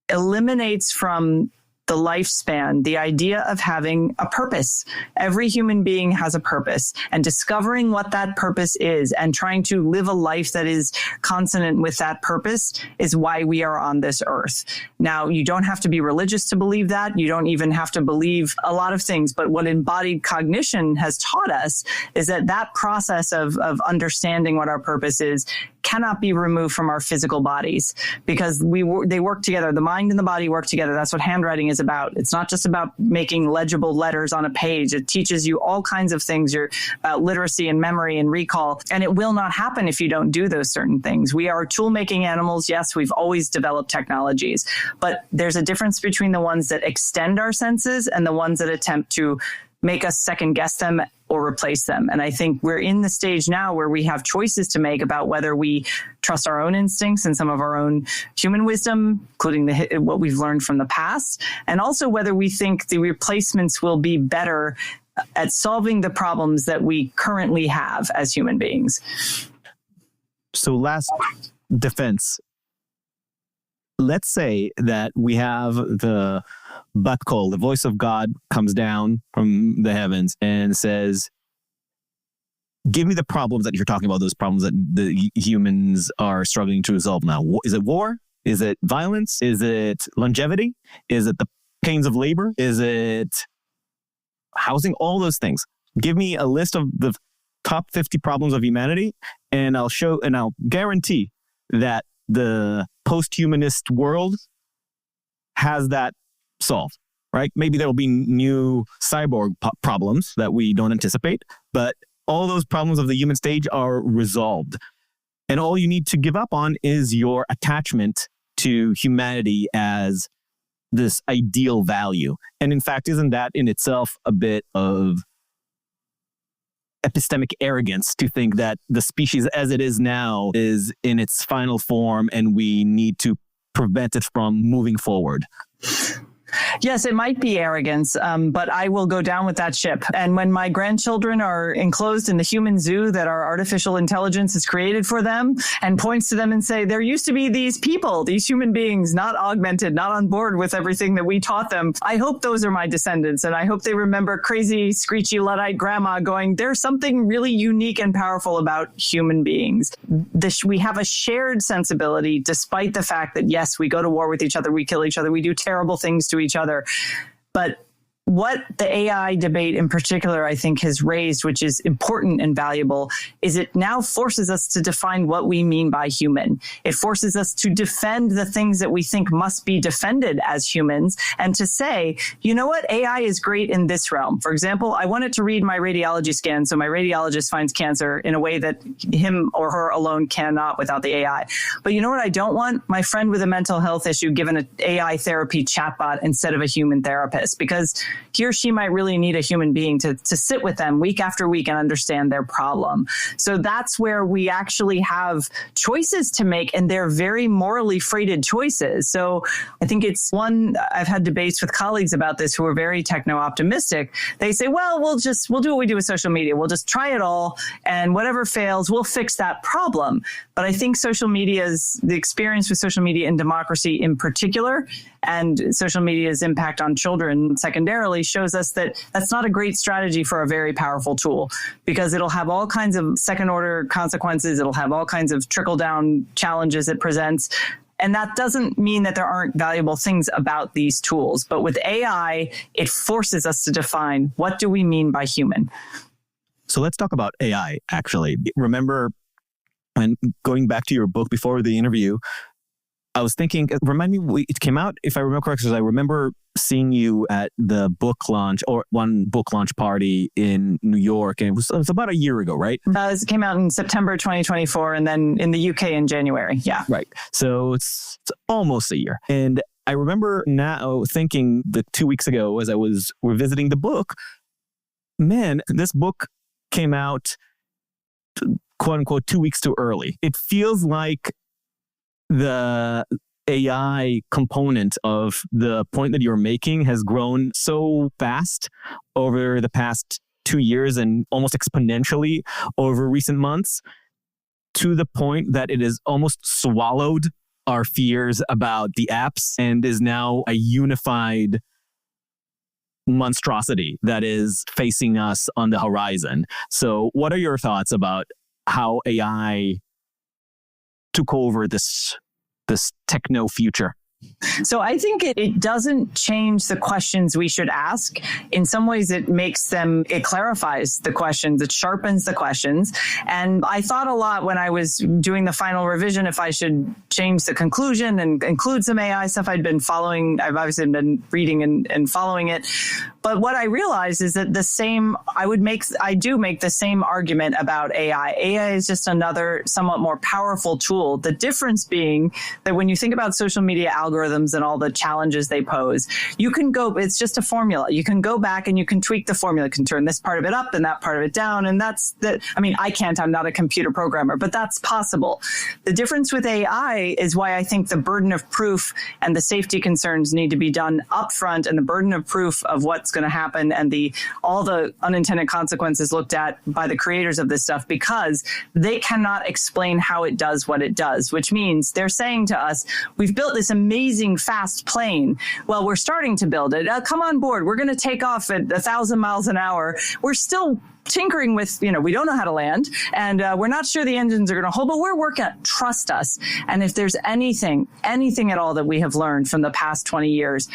eliminates from the lifespan the idea of having a purpose. Every human being has a purpose, and discovering what that purpose is and trying to live a life that is consonant with that purpose is why we are on this earth. Now, you don't have to be religious to believe that. You don't even have to believe a lot of things. But what embodied cognition has taught us is that that process of understanding what our purpose is cannot be removed from our physical bodies, because they work together. The mind and the body work together. That's what handwriting is about. It's not just about making legible letters on a page. It teaches you all kinds of things about literacy and memory and recall. And it will not happen if you don't do those certain things. We are tool-making animals. Yes, we've always developed technologies, but there's a difference between the ones that extend our senses and the ones that attempt to make us second guess them or replace them. And I think we're in the stage now where we have choices to make about whether we trust our own instincts and some of our own human wisdom, including what we've learned from the past, and also whether we think the replacements will be better at solving the problems that we currently have as human beings. So last defense. Let's say that we have the bat kol, the voice of God comes down from the heavens and says, give me the problems that you're talking about, those problems that the humans are struggling to resolve now. Is it war? Is it violence? Is it longevity? Is it the pains of labor? Is it housing? All those things. Give me a list of the top 50 problems of humanity, and I'll guarantee that the post-humanist world has that solved, right? Maybe there will be new cyborg problems that we don't anticipate, but all those problems of the human stage are resolved. And all you need to give up on is your attachment to humanity as this ideal value. And in fact, isn't that in itself a bit of epistemic arrogance to think that the species as it is now is in its final form and we need to prevent it from moving forward? Yes, it might be arrogance, but I will go down with that ship. And when my grandchildren are enclosed in the human zoo that our artificial intelligence has created for them and points to them and say, there used to be these people, these human beings, not augmented, not on board with everything that we taught them. I hope those are my descendants. And I hope they remember crazy, screechy Luddite grandma going, there's something really unique and powerful about human beings. We have a shared sensibility, despite the fact that, yes, we go to war with each other, we kill each other, we do terrible things to each other. But what the AI debate in particular, I think, has raised, which is important and valuable, is it now forces us to define what we mean by human. It forces us to defend the things that we think must be defended as humans and to say, you know what, AI is great in this realm. For example, I want it to read my radiology scan so my radiologist finds cancer in a way that him or her alone cannot without the AI. But you know what I don't want? My friend with a mental health issue given an AI therapy chatbot instead of a human therapist, because he or she might really need a human being to sit with them week after week and understand their problem. So that's where we actually have choices to make, and they're very morally freighted choices. So I think it's one, I've had debates with colleagues about this who are very techno-optimistic. They say, well, we'll do what we do with social media. We'll just try it all, and whatever fails, we'll fix that problem. But I think the experience with social media and democracy in particular, and social media's impact on children secondarily, shows us that that's not a great strategy for a very powerful tool, because it'll have all kinds of second order consequences. It'll have all kinds of trickle down challenges it presents. And that doesn't mean that there aren't valuable things about these tools. But with AI, it forces us to define, what do we mean by human? So let's talk about AI, actually. Remember, and going back to your book before the interview, I was thinking, remind me, it came out, if I remember correctly, I remember seeing you at the book launch or one book launch party in New York. And it was about a year ago, right? It came out in September 2024 and then in the UK in January. Yeah. Right. So it's almost a year. And I remember now thinking that 2 weeks ago as I was revisiting the book, man, this book came out, quote unquote, 2 weeks too early. It feels like the AI component of the point that you're making has grown so fast over the past 2 years and almost exponentially over recent months, to the point that it has almost swallowed our fears about the apps and is now a unified monstrosity that is facing us on the horizon. So what are your thoughts about how AI took over this techno future? So I think it doesn't change the questions we should ask. In some ways, it clarifies the questions, it sharpens the questions. And I thought a lot when I was doing the final revision if I should change the conclusion and include some AI stuff I've obviously been reading and following it. But what I realized is that I do make the same argument about AI. AI is just another somewhat more powerful tool. The difference being that when you think about social media algorithms and all the challenges they pose, it's just a formula. You can go back and you can tweak the formula. You can turn this part of it up and that part of it down. And I can't, I'm not a computer programmer, but that's possible. The difference with AI is why I think the burden of proof and the safety concerns need to be done upfront, and the burden of proof of what's going to happen and all the unintended consequences looked at by the creators of this stuff, because they cannot explain how it does what it does, which means they're saying to us, we've built this amazing fast plane. Well, we're starting to build it. Come on board. We're going to take off at 1,000 miles an hour. We're still tinkering with, we don't know how to land, and we're not sure the engines are going to hold, but we're working. Trust us. And if there's anything at all that we have learned from the past 20 years,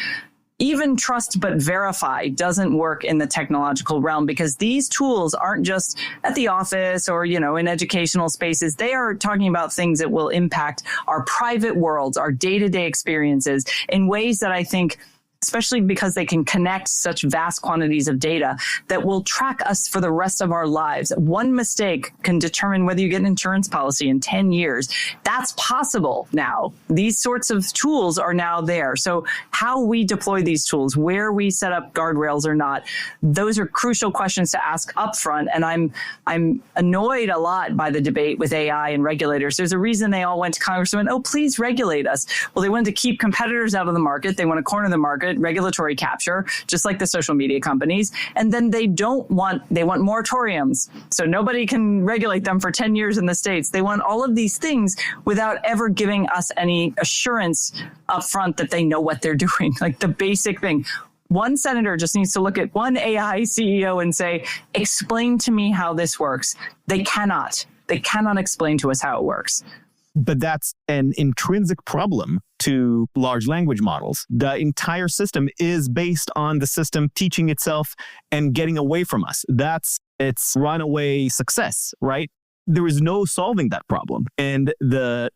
even trust but verify doesn't work in the technological realm, because these tools aren't just at the office or, in educational spaces. They are talking about things that will impact our private worlds, our day-to-day experiences in ways that I think, especially because they can connect such vast quantities of data, that will track us for the rest of our lives. One mistake can determine whether you get an insurance policy in 10 years. That's possible now. These sorts of tools are now there. So how we deploy these tools, where we set up guardrails or not, those are crucial questions to ask upfront. And I'm annoyed a lot by the debate with AI and regulators. There's a reason they all went to Congress and went, oh, please regulate us. Well, they wanted to keep competitors out of the market. They want to corner the market, regulatory capture, just like the social media companies. And then they want moratoriums. So nobody can regulate them for 10 years in the States. They want all of these things without ever giving us any assurance up front that they know what they're doing. Like the basic thing. One senator just needs to look at one AI CEO and say, explain to me how this works. They cannot explain to us how it works. But that's an intrinsic problem to large language models. The entire system is based on the system teaching itself and getting away from us. That's its runaway success, right? There is no solving that problem. And the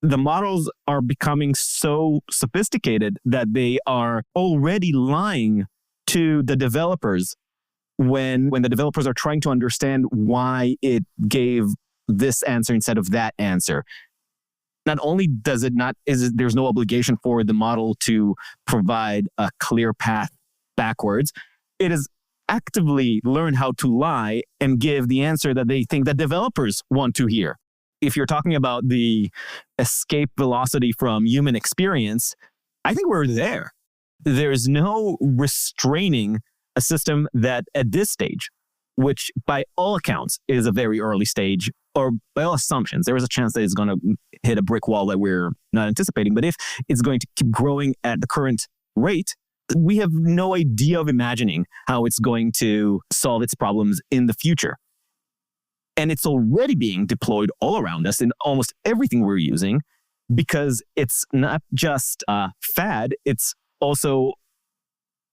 models are becoming so sophisticated that they are already lying to the developers when the developers are trying to understand why it gave this answer instead of that answer. Not only there's no obligation for the model to provide a clear path backwards, it has actively learned how to lie and give the answer that they think that developers want to hear. If you're talking about the escape velocity from human experience, I think we're there. There's no restraining a system that at this stage, which by all accounts is a very early stage, or by all assumptions, there is a chance that it's going to hit a brick wall that we're not anticipating. But if it's going to keep growing at the current rate, we have no idea of imagining how it's going to solve its problems in the future. And it's already being deployed all around us in almost everything we're using. because it's not just a fad, it's also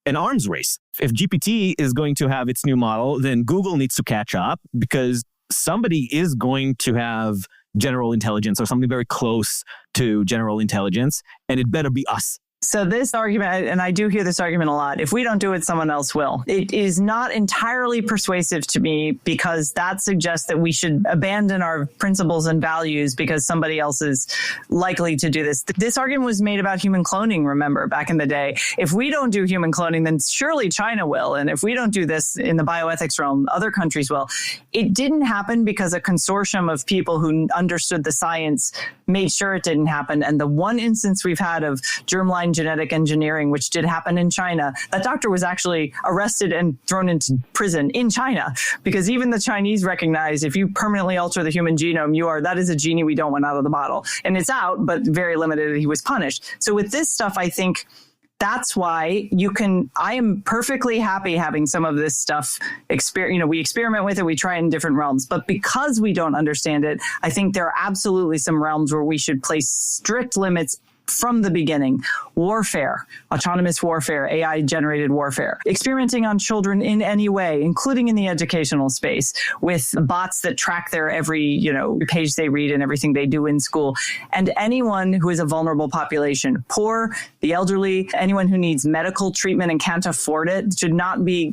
an arms race. If GPT is going to have its new model, then Google needs to catch up because somebody is going to have general intelligence or something very close to general intelligence, and it better be us. So this argument, and I do hear this argument a lot, if we don't do it, someone else will. It is not entirely persuasive to me because that suggests that we should abandon our principles and values because somebody else is likely to do this. This argument was made about human cloning, remember, back in the day. If we don't do human cloning, then surely China will. And if we don't do this in the bioethics realm, other countries will. It didn't happen because a consortium of people who understood the science made sure it didn't happen. And the one instance we've had of germline genetic engineering, which did happen in China, that doctor was actually arrested and thrown into prison in China because even the Chinese recognize if you permanently alter the human genome, that is a genie we don't want out of the bottle. And it's out, but very limited. He was punished. So with this stuff, I think that's why I am perfectly happy having some of this stuff, we experiment with it, we try it in different realms. But because we don't understand it, I think there are absolutely some realms where we should place strict limits from the beginning. Warfare, autonomous warfare, AI-generated warfare, experimenting on children in any way, including in the educational space, with bots that track their every page they read and everything they do in school. And anyone who is a vulnerable population, poor, the elderly, anyone who needs medical treatment and can't afford it, should not be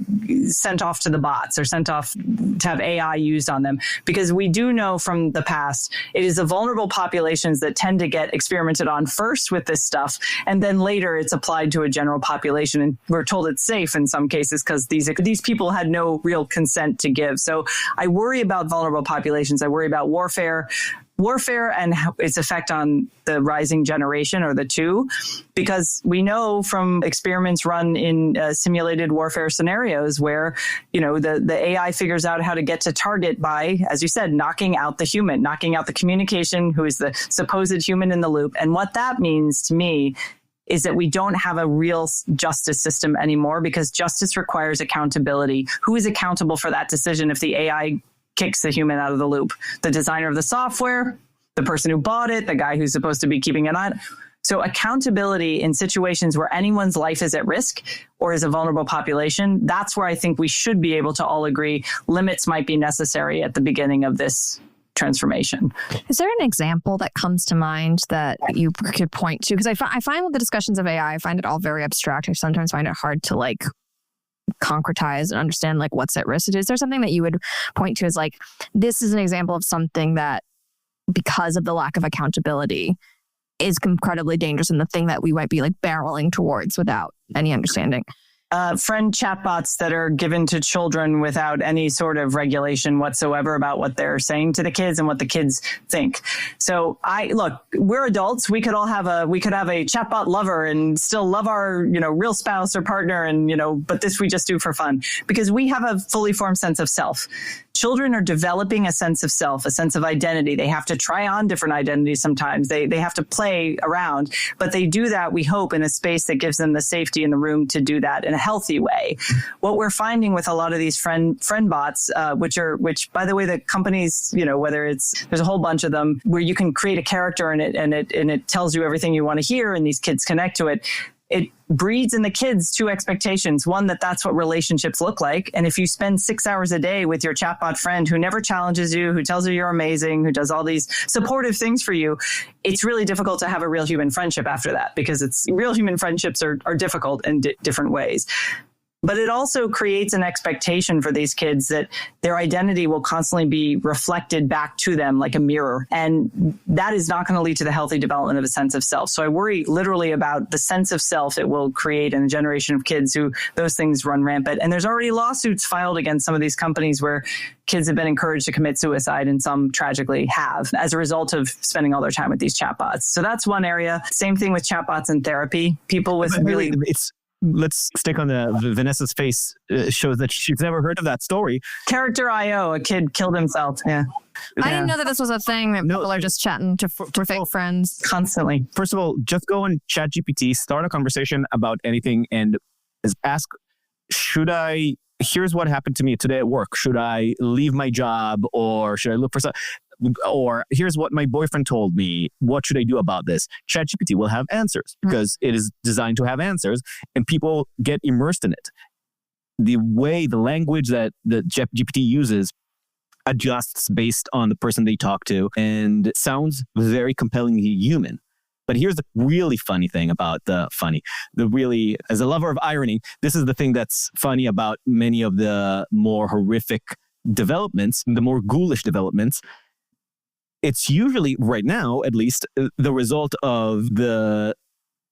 sent off to the bots or sent off to have AI used on them. Because we do know from the past, it is the vulnerable populations that tend to get experimented on first with this stuff, and then later it's applied to a general population, and we're told it's safe in some cases because these people had no real consent to give. So I worry about vulnerable populations. I worry about warfare and its effect on the rising generation or the two, because we know from experiments run in simulated warfare scenarios where, the AI figures out how to get to target by, as you said, knocking out the human, knocking out the communication, who is the supposed human in the loop. And what that means to me is that we don't have a real justice system anymore because justice requires accountability. Who is accountable for that decision if the AI kicks the human out of the loop? The designer of the software, the person who bought it, the guy who's supposed to be keeping an eye. So accountability in situations where anyone's life is at risk or is a vulnerable population, that's where I think we should be able to all agree limits might be necessary at the beginning of this transformation. Is there an example that comes to mind that you could point to? Because I find with the discussions of AI, I find it all very abstract. I sometimes find it hard to concretize and understand what's at risk. Is there something that you would point to as this is an example of something that, because of the lack of accountability, is incredibly dangerous and the thing that we might be barreling towards without any understanding? Friend chatbots that are given to children without any sort of regulation whatsoever about what they're saying to the kids and what the kids think. So we're adults. We could have a chatbot lover and still love our, real spouse or partner. And, but this we just do for fun because we have a fully formed sense of self. Children are developing a sense of self, a sense of identity. They have to try on different identities sometimes. They have to play around, but they do that, we hope, in a space that gives them the safety and the room to do that in a healthy way. What we're finding with a lot of these friend bots, which by the way, the companies, whether there's a whole bunch of them where you can create a character and it tells you everything you want to hear, and these kids connect to it. It breeds in the kids two expectations. One, that's what relationships look like. And if you spend 6 hours a day with your chatbot friend who never challenges you, who tells you you're amazing, who does all these supportive things for you, it's really difficult to have a real human friendship after that because real human friendships are difficult in different ways. But it also creates an expectation for these kids that their identity will constantly be reflected back to them like a mirror. And that is not going to lead to the healthy development of a sense of self. So I worry literally about the sense of self it will create in a generation of kids who those things run rampant. And there's already lawsuits filed against some of these companies where kids have been encouraged to commit suicide, and some tragically have as a result of spending all their time with these chatbots. So that's one area. Same thing with chatbots in therapy. People with really... Let's stick on the Vanessa's face shows that she's never heard of that story. Character IO, a kid killed himself. Yeah. I didn't know that this was a thing that people are just chatting to fake friends. Constantly. First of all, just go and chat GPT, start a conversation about anything and ask, here's what happened to me today at work. Should I leave my job or should I look for something? or here's what my boyfriend told me. What should I do about this? ChatGPT will have answers because it is designed to have answers and people get immersed in it. The language that the ChatGPT uses adjusts based on the person they talk to and sounds very compellingly human. But here's the really funny thing about as a lover of irony, this is the thing that's funny about many of the more horrific developments, the more ghoulish developments. It's usually, right now at least, the result of the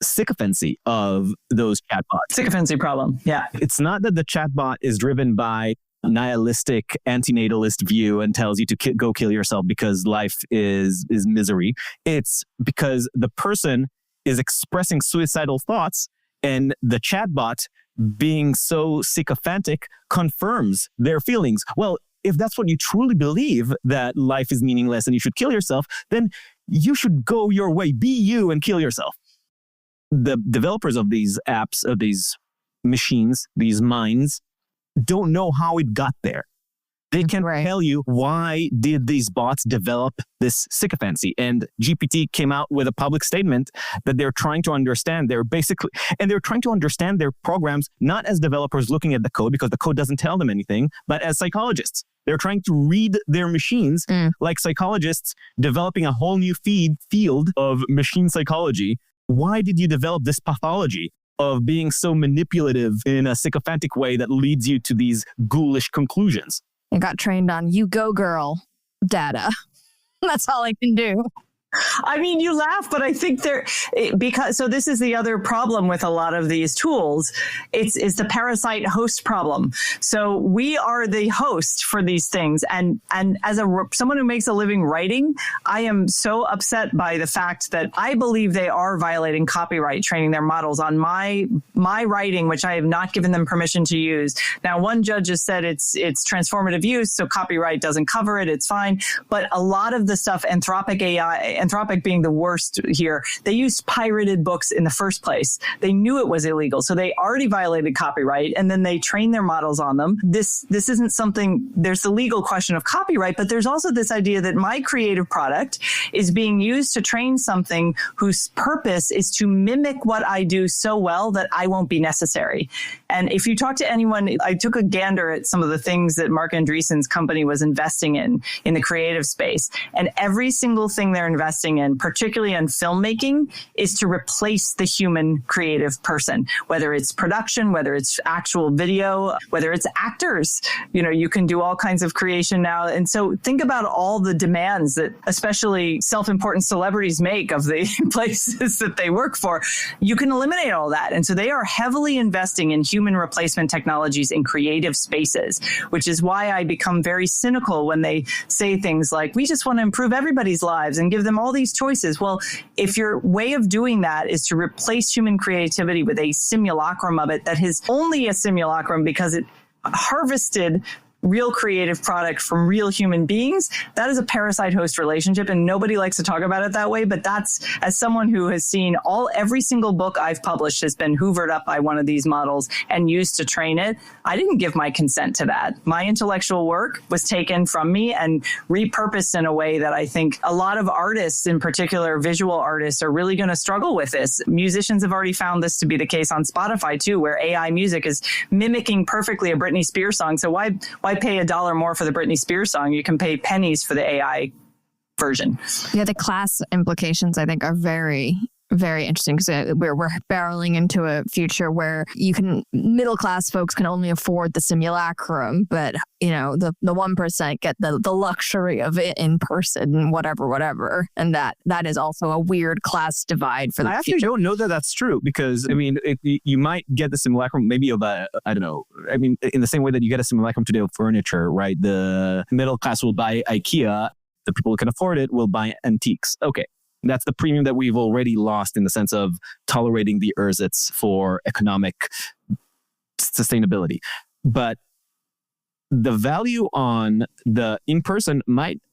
sycophancy of those chatbots. Sycophancy problem, yeah. It's not that the chatbot is driven by nihilistic antinatalist view and tells you to go kill yourself because life is misery. It's because the person is expressing suicidal thoughts and the chatbot, being so sycophantic, confirms their feelings. Well, if that's what you truly believe, that life is meaningless and you should kill yourself, then you should go your way, be you and kill yourself. The developers of these apps, of these machines, these minds, don't know how it got there. They can tell you, why did these bots develop this sycophancy? And GPT came out with a public statement that they're trying to understand. They're trying to understand their programs, not as developers looking at the code, because the code doesn't tell them anything, but as psychologists. They're trying to read their machines like psychologists developing a whole new field of machine psychology. Why did you develop this pathology of being so manipulative in a sycophantic way that leads you to these ghoulish conclusions? I got trained on you go girl data. That's all I can do. I mean, you laugh, but I think so this is the other problem with a lot of these tools. It's the parasite host problem. So we are the host for these things. And as someone who makes a living writing, I am so upset by the fact that I believe they are violating copyright, training their models on my writing, which I have not given them permission to use. Now, one judge has said it's transformative use, so copyright doesn't cover it. It's fine. But a lot of the stuff, Anthropic being the worst here, they used pirated books in the first place. They knew it was illegal, so they already violated copyright, and then they trained their models on them. This isn't something, there's the legal question of copyright, but there's also this idea that my creative product is being used to train something whose purpose is to mimic what I do so well that I won't be necessary. And if you talk to anyone, I took a gander at some of the things that Mark Andreessen's company was investing in the creative space, and every single thing they're investing in, particularly in filmmaking, is to replace the human creative person, whether it's production, whether it's actual video, whether it's actors. You can do all kinds of creation now. And so think about all the demands that especially self-important celebrities make of the places that they work for. You can eliminate all that. And so they are heavily investing in human replacement technologies in creative spaces, which is why I become very cynical when they say things like, we just want to improve everybody's lives and give them all these choices. Well, if your way of doing that is to replace human creativity with a simulacrum of it that is only a simulacrum because it harvested real creative product from real human beings, that is a parasite-host relationship, and nobody likes to talk about it that way. But that's, as someone who has seen every single book I've published has been hoovered up by one of these models and used to train it. I didn't give my consent to that. My intellectual work was taken from me and repurposed in a way that I think a lot of artists, in particular visual artists, are really going to struggle with this. Musicians have already found this to be the case on Spotify too, where AI music is mimicking perfectly a Britney Spears song. So why pay $1 more for the Britney Spears song? You can pay pennies for the AI version. Yeah, the class implications, I think, are very, very interesting, because we're barreling into a future where middle class folks can only afford the simulacrum, but the 1% get the luxury of it in person, whatever. And that is also a weird class divide for the future. I actually don't know that that's true, because you might get the simulacrum maybe of in the same way that you get a simulacrum today of furniture, right? The middle class will buy IKEA. The people who can afford it will buy antiques. Okay. That's the premium that we've already lost in the sense of tolerating the ersatz for economic sustainability. But the value on the in-person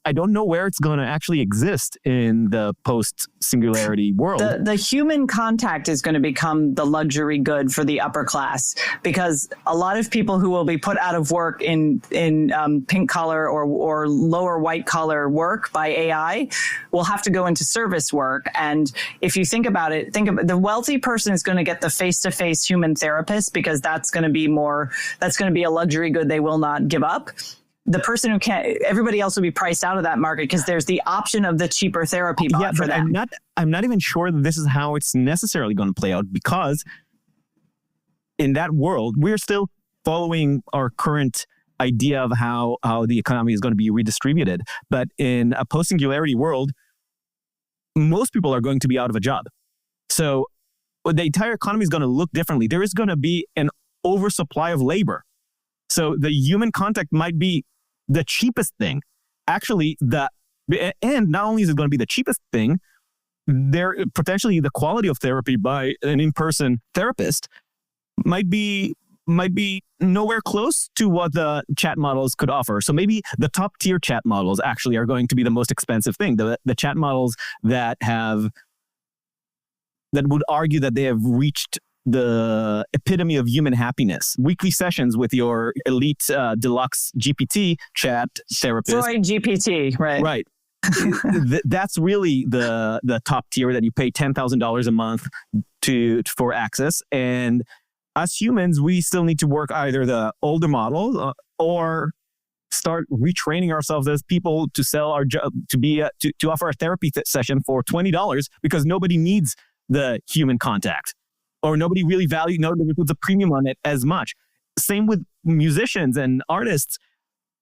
I don't know where it's going to actually exist in the post-singularity world. The human contact is going to become the luxury good for the upper class, because a lot of people who will be put out of work in pink collar or lower white collar work by AI will have to go into service work. And if you think about it, the wealthy person is going to get the face-to-face human therapist, because that's going to be a luxury good they will not give up. The person who can't, everybody else will be priced out of that market because there's the option of the cheaper therapy bot for them. I'm not even sure that this is how it's necessarily going to play out, because in that world, we're still following our current idea of how the economy is going to be redistributed. But in a post-singularity world, most people are going to be out of a job. So the entire economy is going to look differently. There is going to be an oversupply of labor. So the human contact might be the cheapest thing. Actually, and not only is it going to be the cheapest thing, there potentially the quality of therapy by an in-person therapist might be nowhere close to what the chat models could offer. So maybe the top tier chat models actually are going to be the most expensive thing. The chat models that would argue that they have reached the epitome of human happiness. Weekly sessions with your elite deluxe GPT chat therapist. Freud GPT, right? Right. That's really the top tier that you pay $10,000 a month for access. And as humans, we still need to work either the older model or start retraining ourselves as people to sell our job, to offer a therapy session for $20, because nobody needs the human contact. Or nobody puts a premium on it as much. Same with musicians and artists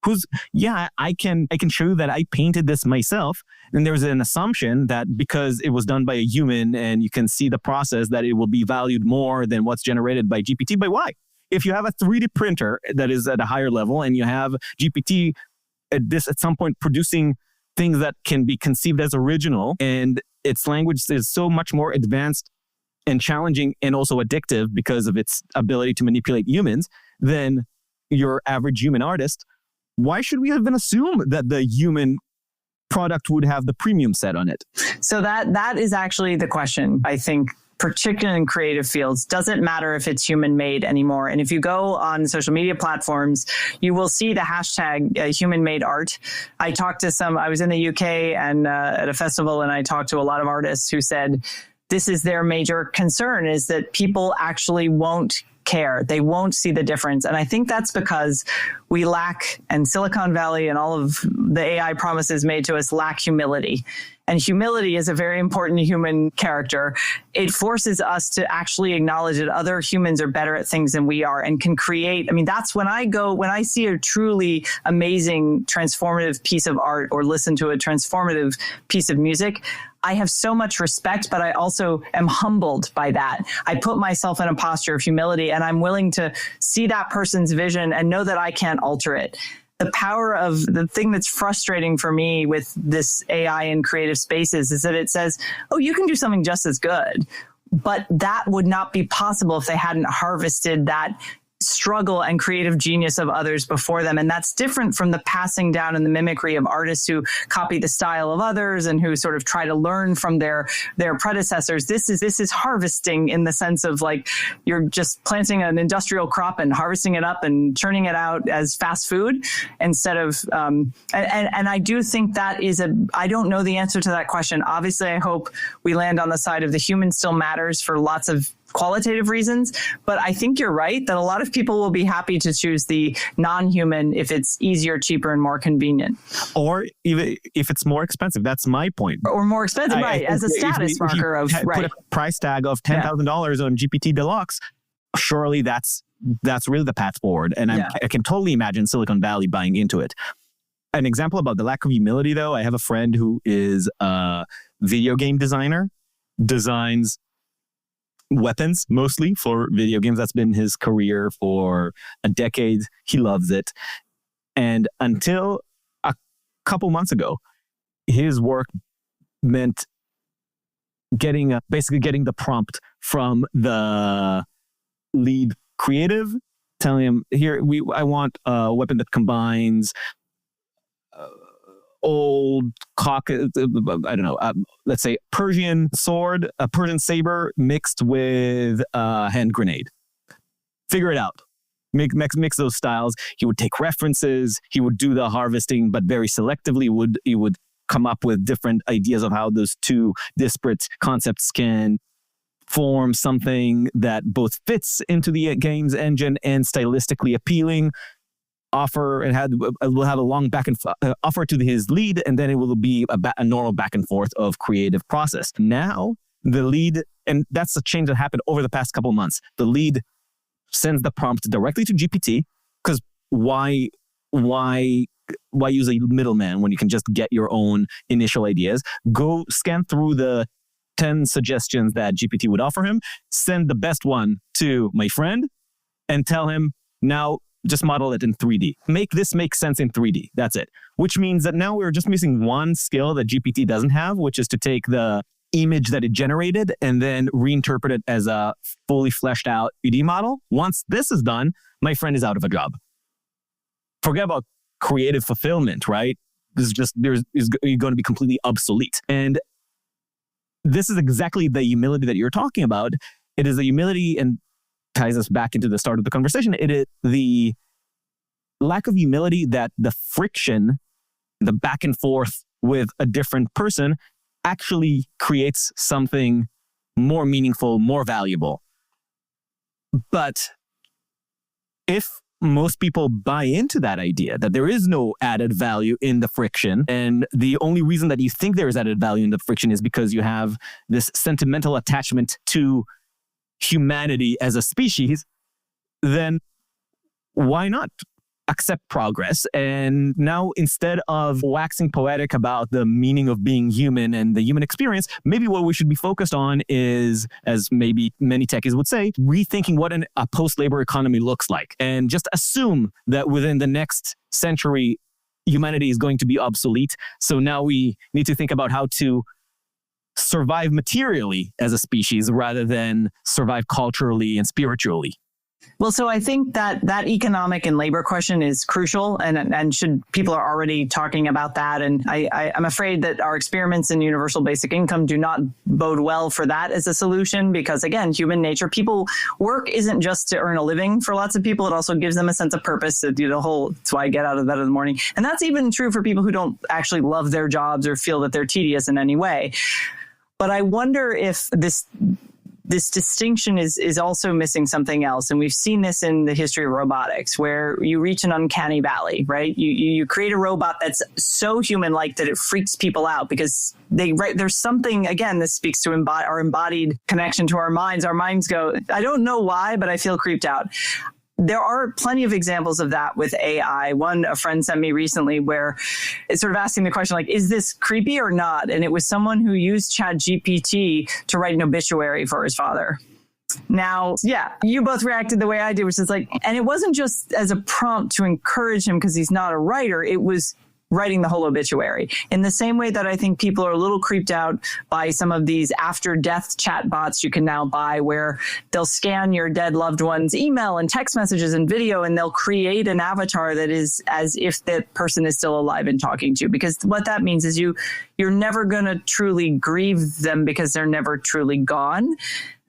I can show you that I painted this myself. And there's an assumption that because it was done by a human and you can see the process, that it will be valued more than what's generated by GPT. But why? If you have a 3D printer that is at a higher level and you have GPT at some point producing things that can be conceived as original, and its language is so much more advanced and challenging and also addictive because of its ability to manipulate humans than your average human artist, why should we even assume that the human product would have the premium set on it? So that is actually the question, I think, particularly in creative fields. Doesn't matter if it's human made anymore. And if you go on social media platforms, you will see the hashtag human made art. I was in the UK and at a festival, and I talked to a lot of artists who said, this is their major concern, is that people actually won't care. They won't see the difference. And I think that's because we lack, and Silicon Valley and all of the AI promises made to us lack humility. And humility is a very important human character. It forces us to actually acknowledge that other humans are better at things than we are and can create. I mean, that's when I see a truly amazing transformative piece of art or listen to a transformative piece of music, I have so much respect, but I also am humbled by that. I put myself in a posture of humility, and I'm willing to see that person's vision and know that I can't alter it. The power of the thing that's frustrating for me with this AI in creative spaces is that it says, oh, you can do something just as good. But that would not be possible if they hadn't harvested that struggle and creative genius of others before them. And that's different from the passing down and the mimicry of artists who copy the style of others and who sort of try to learn from their predecessors. This is harvesting in the sense of like you're just planting an industrial crop and harvesting it up and churning it out as fast food instead of and I do think that is I don't know the answer to that question. Obviously, I hope we land on the side of the human still matters for lots of qualitative reasons, but I think you're right that a lot of people will be happy to choose the non-human if it's easier, cheaper, and more convenient. Or even if it's more expensive. That's my point. Or more expensive, right? As a status marker of put a price tag of $10,000 on GPT Deluxe. Surely that's really the path forward, and I can totally imagine Silicon Valley buying into it. An example about the lack of humility, though, I have a friend who is a video game designer, designs weapons mostly for video games. That's been his career for a decade. He loves it. And until a couple months ago, his work meant basically getting the prompt from the lead creative telling him, I want a weapon that combines old let's say Persian sword, a Persian saber mixed with a hand grenade. Figure it out. Mix those styles. He would take references. He would do the harvesting, but very selectively. He would come up with different ideas of how those two disparate concepts can form something that both fits into the game's engine and stylistically appealing. We'll have a long back and offer to his lead, and then it will be a normal back and forth of creative process. Now the lead, and that's a change that happened over the past couple of months. The lead sends the prompt directly to GPT, because why use a middleman when you can just get your own initial ideas? Go scan through the 10 suggestions that GPT would offer him, send the best one to my friend, and tell him, now just model it in 3D. Make this make sense in 3D. That's it. Which means that now we're just missing one skill that GPT doesn't have, which is to take the image that it generated and then reinterpret it as a fully fleshed out 3D model. Once this is done, my friend is out of a job. Forget about creative fulfillment, right? This is going to be completely obsolete. And this is exactly the humility that you're talking about. It is the humility, and ties us back into the start of the conversation. It is the lack of humility that the friction, the back and forth with a different person actually creates something more meaningful, more valuable. But if most people buy into that idea that there is no added value in the friction, and the only reason that you think there is added value in the friction is because you have this sentimental attachment to humanity as a species, then why not accept progress? And now, instead of waxing poetic about the meaning of being human and the human experience, maybe what we should be focused on is, as maybe many techies would say, rethinking what a post-labor economy looks like. And just assume that within the next century, humanity is going to be obsolete. So now we need to think about how to survive materially as a species rather than survive culturally and spiritually. Well, so I think that economic and labor question is crucial, and people are already talking about that. And I'm afraid that our experiments in universal basic income do not bode well for that as a solution, because again, human nature, work isn't just to earn a living for lots of people. It also gives them a sense of purpose to do that's why I get out of bed in the morning. And that's even true for people who don't actually love their jobs or feel that they're tedious in any way. But I wonder if this distinction is also missing something else. And we've seen this in the history of robotics, where you reach an uncanny valley, right? You create a robot that's so human-like that it freaks people out, because there's something, again, this speaks to our embodied connection to our minds. Our minds go, I don't know why, but I feel creeped out. There are plenty of examples of that with AI. One, a friend sent me recently where it's sort of asking the question, like, is this creepy or not? And it was someone who used ChatGPT to write an obituary for his father. Now, yeah, you both reacted the way I did, which is like, and it wasn't just as a prompt to encourage him because he's not a writer. It was writing the whole obituary. In the same way that I think people are a little creeped out by some of these after-death chatbots you can now buy, where they'll scan your dead loved one's email and text messages and video, and they'll create an avatar that is as if that person is still alive and talking to you. Because what that means is you're never going to truly grieve them because they're never truly gone.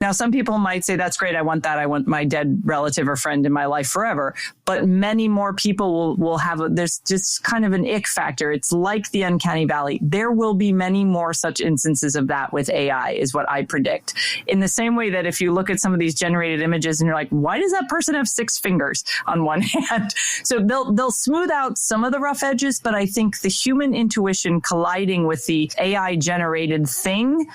Now, some people might say, that's great. I want that. I want my dead relative or friend in my life forever. But many more people will have, there's just kind of an ick factor. It's like the uncanny valley. There will be many more such instances of that with AI, is what I predict. In the same way that if you look at some of these generated images and you're like, why does that person have 6 fingers on one hand? So they'll smooth out some of the rough edges, but I think the human intuition colliding with the AI generated thing,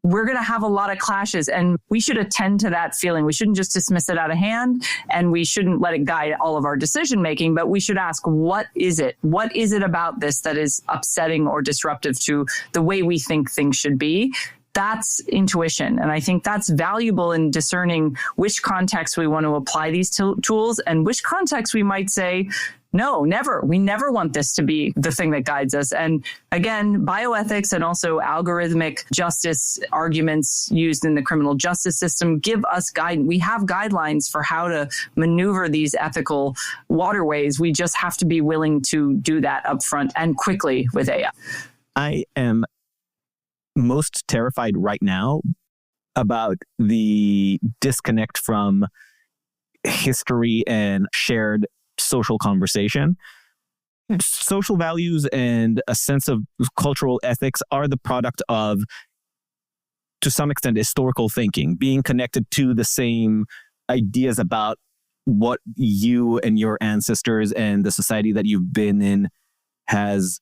we're going to have a lot of clashes, and we should attend to that feeling. We shouldn't just dismiss it out of hand, and we shouldn't let it guide all of our decision making, but we should ask, what is it? What is it about this that is upsetting or disruptive to the way we think things should be? That's intuition. And I think that's valuable in discerning which context we want to apply these tools and which context we might say, No, never. We never want this to be the thing that guides us. And again, bioethics and also algorithmic justice arguments used in the criminal justice system give us guidance. We have guidelines for how to maneuver these ethical waterways. We just have to be willing to do that upfront and quickly with AI. I am most terrified right now about the disconnect from history and shared social conversation. Social values and a sense of cultural ethics are the product of, to some extent, historical thinking, being connected to the same ideas about what you and your ancestors and the society that you've been in has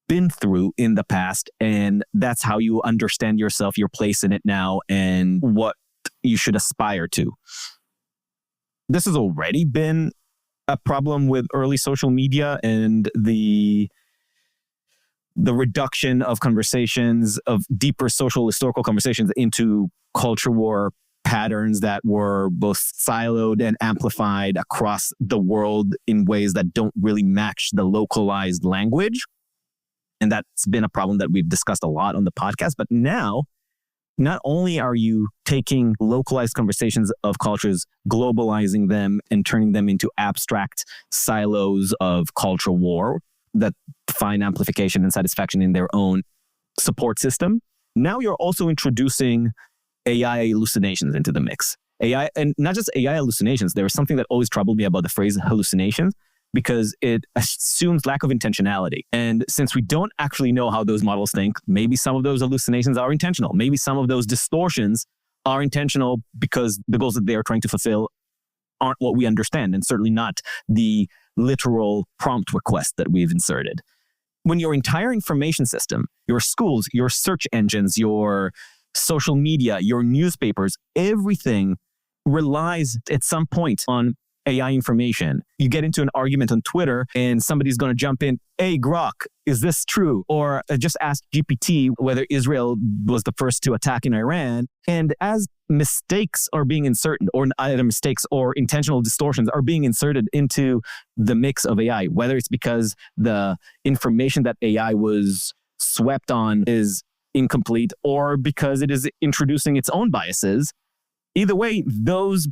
been through in the past. And that's how you understand yourself, your place in it now, and what you should aspire to. This has already been a problem with early social media and the reduction of conversations, of deeper social historical conversations, into culture war patterns that were both siloed and amplified across the world in ways that don't really match the localized language. And that's been a problem that we've discussed a lot on the podcast. But now, not only are you taking localized conversations of cultures, globalizing them and turning them into abstract silos of cultural war that find amplification and satisfaction in their own support system. Now you're also introducing AI hallucinations into the mix. AI, and not just AI hallucinations. There was something that always troubled me about the phrase hallucinations, because it assumes lack of intentionality. And since we don't actually know how those models think, maybe some of those hallucinations are intentional. Maybe some of those distortions are intentional because the goals that they are trying to fulfill aren't what we understand, and certainly not the literal prompt request that we've inserted. When your entire information system, your schools, your search engines, your social media, your newspapers, everything relies at some point on AI information. You get into an argument on Twitter and somebody's going to jump in, "Hey, Grok, is this true?" Or just ask GPT whether Israel was the first to attack in Iran. And as mistakes are being inserted, or either mistakes or intentional distortions are being inserted into the mix of AI, whether it's because the information that AI was swept on is incomplete or because it is introducing its own biases, either way, those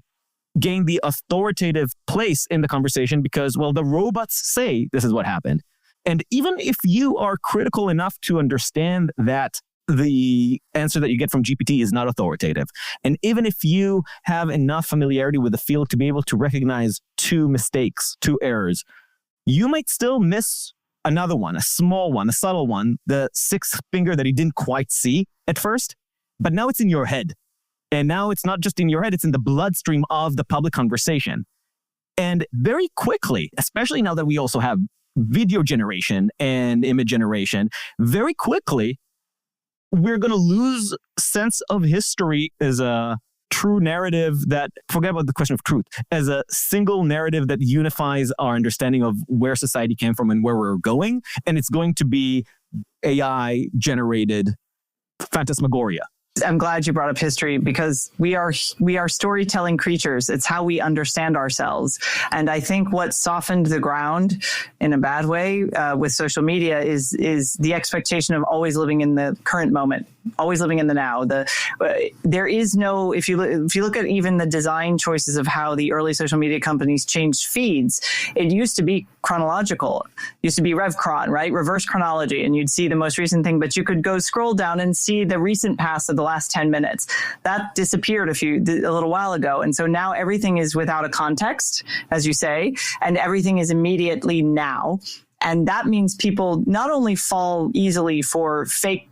gain the authoritative place in the conversation because, well, the robots say this is what happened. And even if you are critical enough to understand that the answer that you get from GPT is not authoritative, and even if you have enough familiarity with the field to be able to recognize two mistakes, two errors, you might still miss another one, a small one, a subtle one, the sixth finger that he didn't quite see at first, but now it's in your head. And now it's not just in your head, it's in the bloodstream of the public conversation. And very quickly, especially now that we also have video generation and image generation, very quickly, we're going to lose sense of history as a true narrative that, forget about the question of truth, as a single narrative that unifies our understanding of where society came from and where we're going. And it's going to be AI-generated phantasmagoria. I'm glad you brought up history because we are storytelling creatures. It's how we understand ourselves. And I think what softened the ground in a bad way with social media is the expectation of always living in the current moment, always living in the now. There is no, if you look at even the design choices of how the early social media companies changed feeds, it used to be chronological. It used to be RevChron, right? Reverse chronology. And you'd see the most recent thing, but you could go scroll down and see the recent past of the last 10 minutes. That disappeared a little while ago. And so now everything is without a context, as you say, and everything is immediately now. And that means people not only fall easily for fake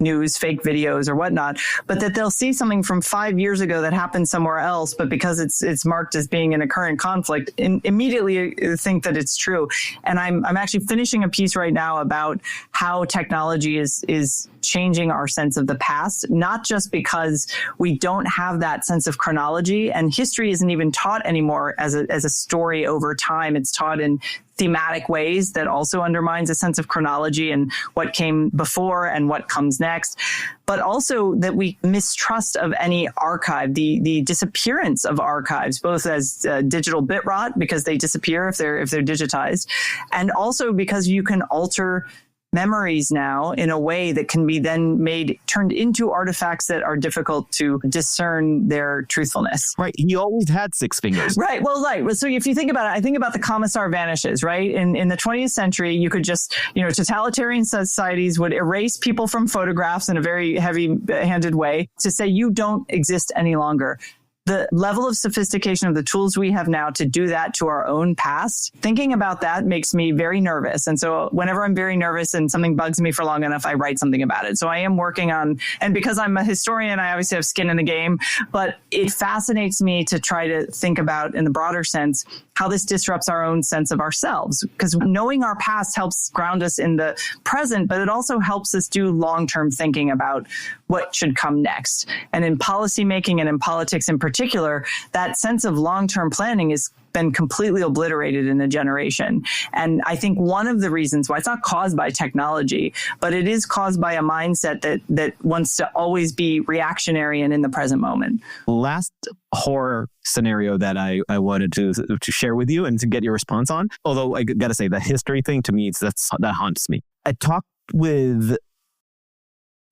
news, fake videos or whatnot, but that they'll see something from 5 years ago that happened somewhere else, but because it's marked as being in a current conflict, immediately think that it's true. And I'm actually finishing a piece right now about how technology is changing our sense of the past, not just because we don't have that sense of chronology, and history isn't even taught anymore as a story over time. It's taught in thematic ways that also undermines a sense of chronology and what came before and what comes next, but also that we mistrust of any archive, the disappearance of archives, both as digital bit rot because they disappear if they're digitized, and also because you can alter memories now in a way that can be then turned into artifacts that are difficult to discern their truthfulness. Right. He always had 6 fingers. Right. Well, right. So if you think about it, I think about the commissar vanishes, right? In the 20th century, you could just, totalitarian societies would erase people from photographs in a very heavy-handed way to say you don't exist any longer. The level of sophistication of the tools we have now to do that to our own past, thinking about that makes me very nervous. And so whenever I'm very nervous and something bugs me for long enough, I write something about it. So I am working on, and because I'm a historian, I obviously have skin in the game, but it fascinates me to try to think about, in the broader sense, how this disrupts our own sense of ourselves. Because knowing our past helps ground us in the present, but it also helps us do long-term thinking about what should come next. And in policymaking and in politics in particular, that sense of long-term planning has been completely obliterated in a generation. And I think one of the reasons why, it's not caused by technology, but it is caused by a mindset that wants to always be reactionary and in the present moment. Last horror scenario that I wanted to share with you and to get your response on, although I got to say the history thing to me, that haunts me. I talked with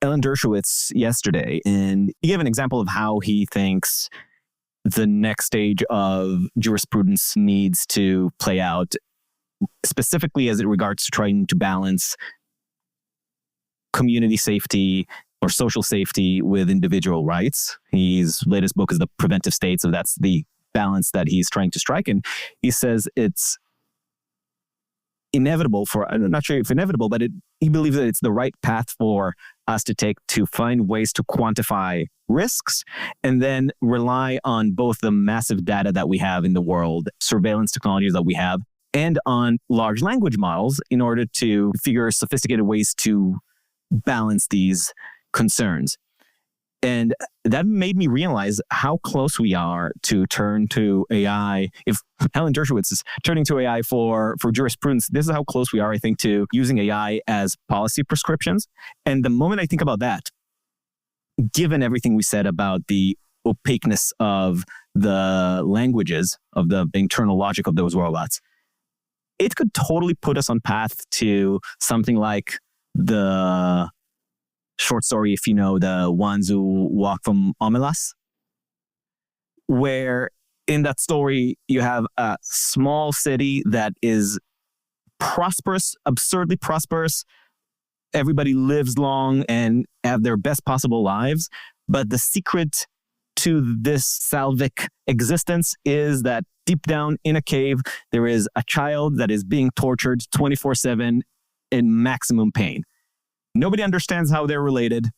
Ellen Dershowitz yesterday, and he gave an example of how he thinks the next stage of jurisprudence needs to play out, specifically as it regards to trying to balance community safety or social safety with individual rights. His latest book is The Preventive State, so that's the balance that he's trying to strike. And he says it's inevitable I'm not sure if inevitable, but he believes that it's the right path for us to take to find ways to quantify risks and then rely on both the massive data that we have in the world, surveillance technologies that we have, and on large language models in order to figure sophisticated ways to balance these concerns. And that made me realize how close we are to turn to AI. If Helen Dershowitz is turning to AI for jurisprudence, this is how close we are, I think, to using AI as policy prescriptions. And the moment I think about that, given everything we said about the opaqueness of the languages, of the internal logic of those robots, it could totally put us on path to something like the short story, if you know, the ones who walk from Omelas, where in that story, you have a small city that is prosperous, absurdly prosperous. Everybody lives long and have their best possible lives. But the secret to this salvic existence is that deep down in a cave, there is a child that is being tortured 24/7 in maximum pain. Nobody understands how they're related.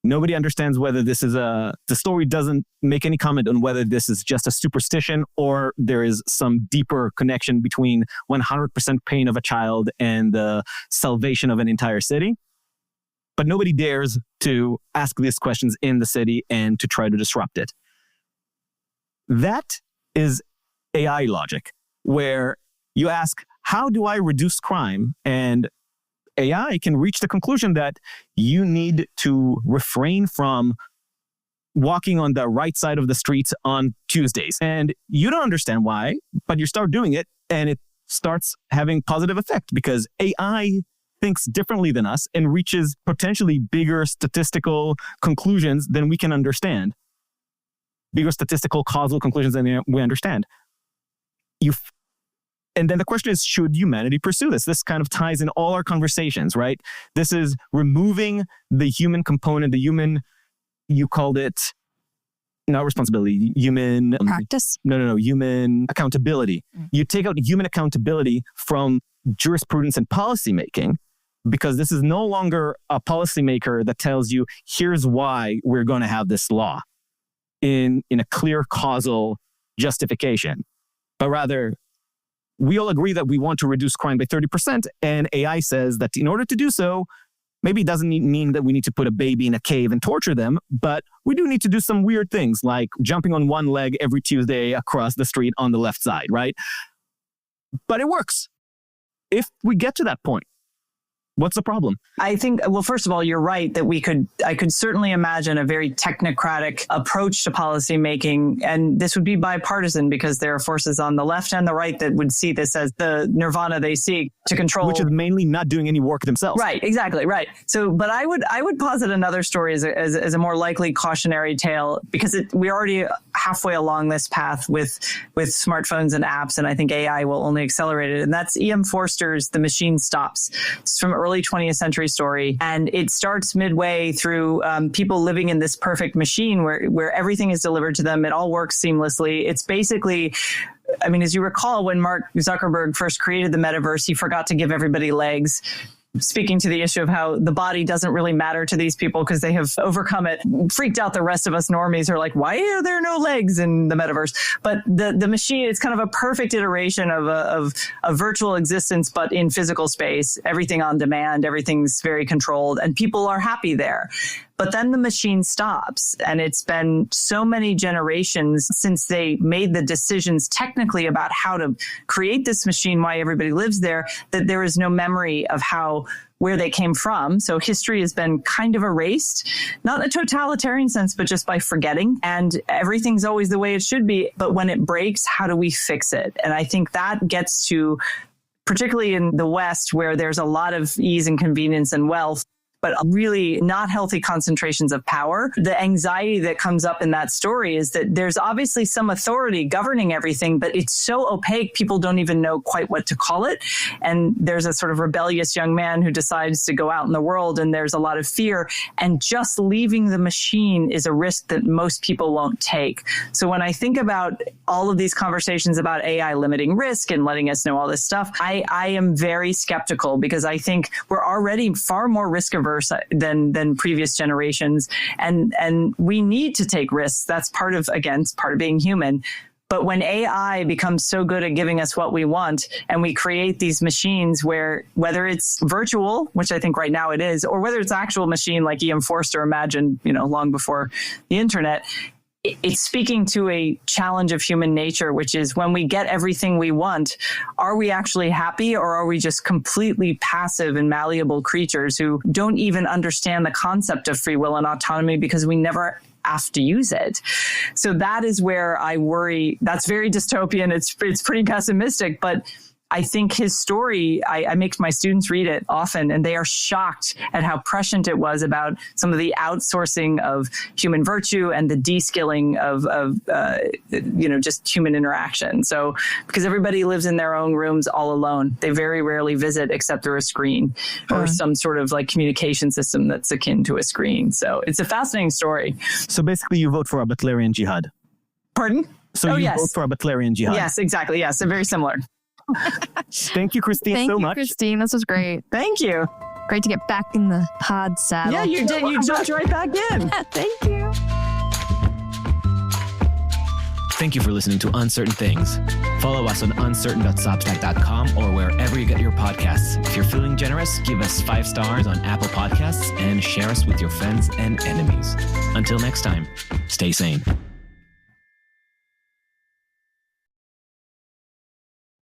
Nobody understands whether this is the story doesn't make any comment on whether this is just a superstition or there is some deeper connection between 100% pain of a child and the salvation of an entire city. But nobody dares to ask these questions in the city and to try to disrupt it. That is AI logic, where you ask, how do I reduce crime? And AI can reach the conclusion that you need to refrain from walking on the right side of the streets on Tuesdays. And you don't understand why, but you start doing it and it starts having positive effect because AI thinks differently than us and reaches potentially bigger statistical conclusions than we can understand. Bigger statistical causal conclusions than we understand. And then the question is, should humanity pursue this? This kind of ties in all our conversations, right? This is removing the human component, the human, you called it, not responsibility, human... Practice? No, human accountability. You take out human accountability from jurisprudence and policymaking because this is no longer a policymaker that tells you, here's why we're going to have this law in a clear causal justification, but rather, we all agree that we want to reduce crime by 30%, and AI says that in order to do so, maybe it doesn't mean that we need to put a baby in a cave and torture them, but we do need to do some weird things like jumping on one leg every Tuesday across the street on the left side, right? But it works. if we get to that point? What's the problem? I think, well, first of all, you're right that I could certainly imagine a very technocratic approach to policy making. And this would be bipartisan because there are forces on the left and the right that would see this as the nirvana they seek to control. Which is mainly not doing any work themselves. Right, exactly, right. So, but I would posit another story as a more likely cautionary tale, because we're already halfway along this path with smartphones and apps, and I think AI will only accelerate it. And that's E.M. Forster's The Machine Stops. It's from early 20th century story. And it starts midway through people living in this perfect machine where everything is delivered to them. It all works seamlessly. It's basically, I mean, as you recall, when Mark Zuckerberg first created the metaverse, he forgot to give everybody legs, speaking to the issue of how the body doesn't really matter to these people because they have overcome it, freaked out the rest of us normies who are like, why are there no legs in the metaverse? But the machine, it's kind of a perfect iteration of a virtual existence, but in physical space, everything on demand, everything's very controlled, and people are happy there. But then the machine stops, and it's been so many generations since they made the decisions technically about how to create this machine, why everybody lives there, that there is no memory of where they came from. So history has been kind of erased, not in a totalitarian sense, but just by forgetting. And everything's always the way it should be. But when it breaks, how do we fix it? And I think that gets to, particularly in the West, where there's a lot of ease and convenience and wealth, but really not healthy concentrations of power. The anxiety that comes up in that story is that there's obviously some authority governing everything, but it's so opaque, people don't even know quite what to call it. And there's a sort of rebellious young man who decides to go out in the world, and there's a lot of fear. And just leaving the machine is a risk that most people won't take. So when I think about all of these conversations about AI limiting risk and letting us know all this stuff, I am very skeptical, because I think we're already far more risk averse than previous generations. And we need to take risks. That's part of being human. But when AI becomes so good at giving us what we want, and we create these machines where, whether it's virtual, which I think right now it is, or whether it's actual machine like E.M. Forster imagined, long before the internet, it's speaking to a challenge of human nature, which is when we get everything we want, are we actually happy, or are we just completely passive and malleable creatures who don't even understand the concept of free will and autonomy because we never have to use it? So that is where I worry. That's very dystopian. It's pretty pessimistic, but I think his story, I make my students read it often, and they are shocked at how prescient it was about some of the outsourcing of human virtue and the de-skilling of just human interaction. So, because everybody lives in their own rooms all alone, they very rarely visit except through a screen or some sort of like communication system that's akin to a screen. So it's a fascinating story. So basically you vote for a Butlerian jihad. Pardon? So you vote for a Butlerian jihad. Yes, exactly. Yes, so very similar. Thank you, Christine, so much. Thank you, Christine. This was great. Thank you. Great to get back in the pod saddle. Yeah, you did. You jumped right back in. Thank you. Thank you for listening to Uncertain Things. Follow us on uncertain.substack.com or wherever you get your podcasts. If you're feeling generous, give us 5 stars on Apple Podcasts and share us with your friends and enemies. Until next time, stay sane.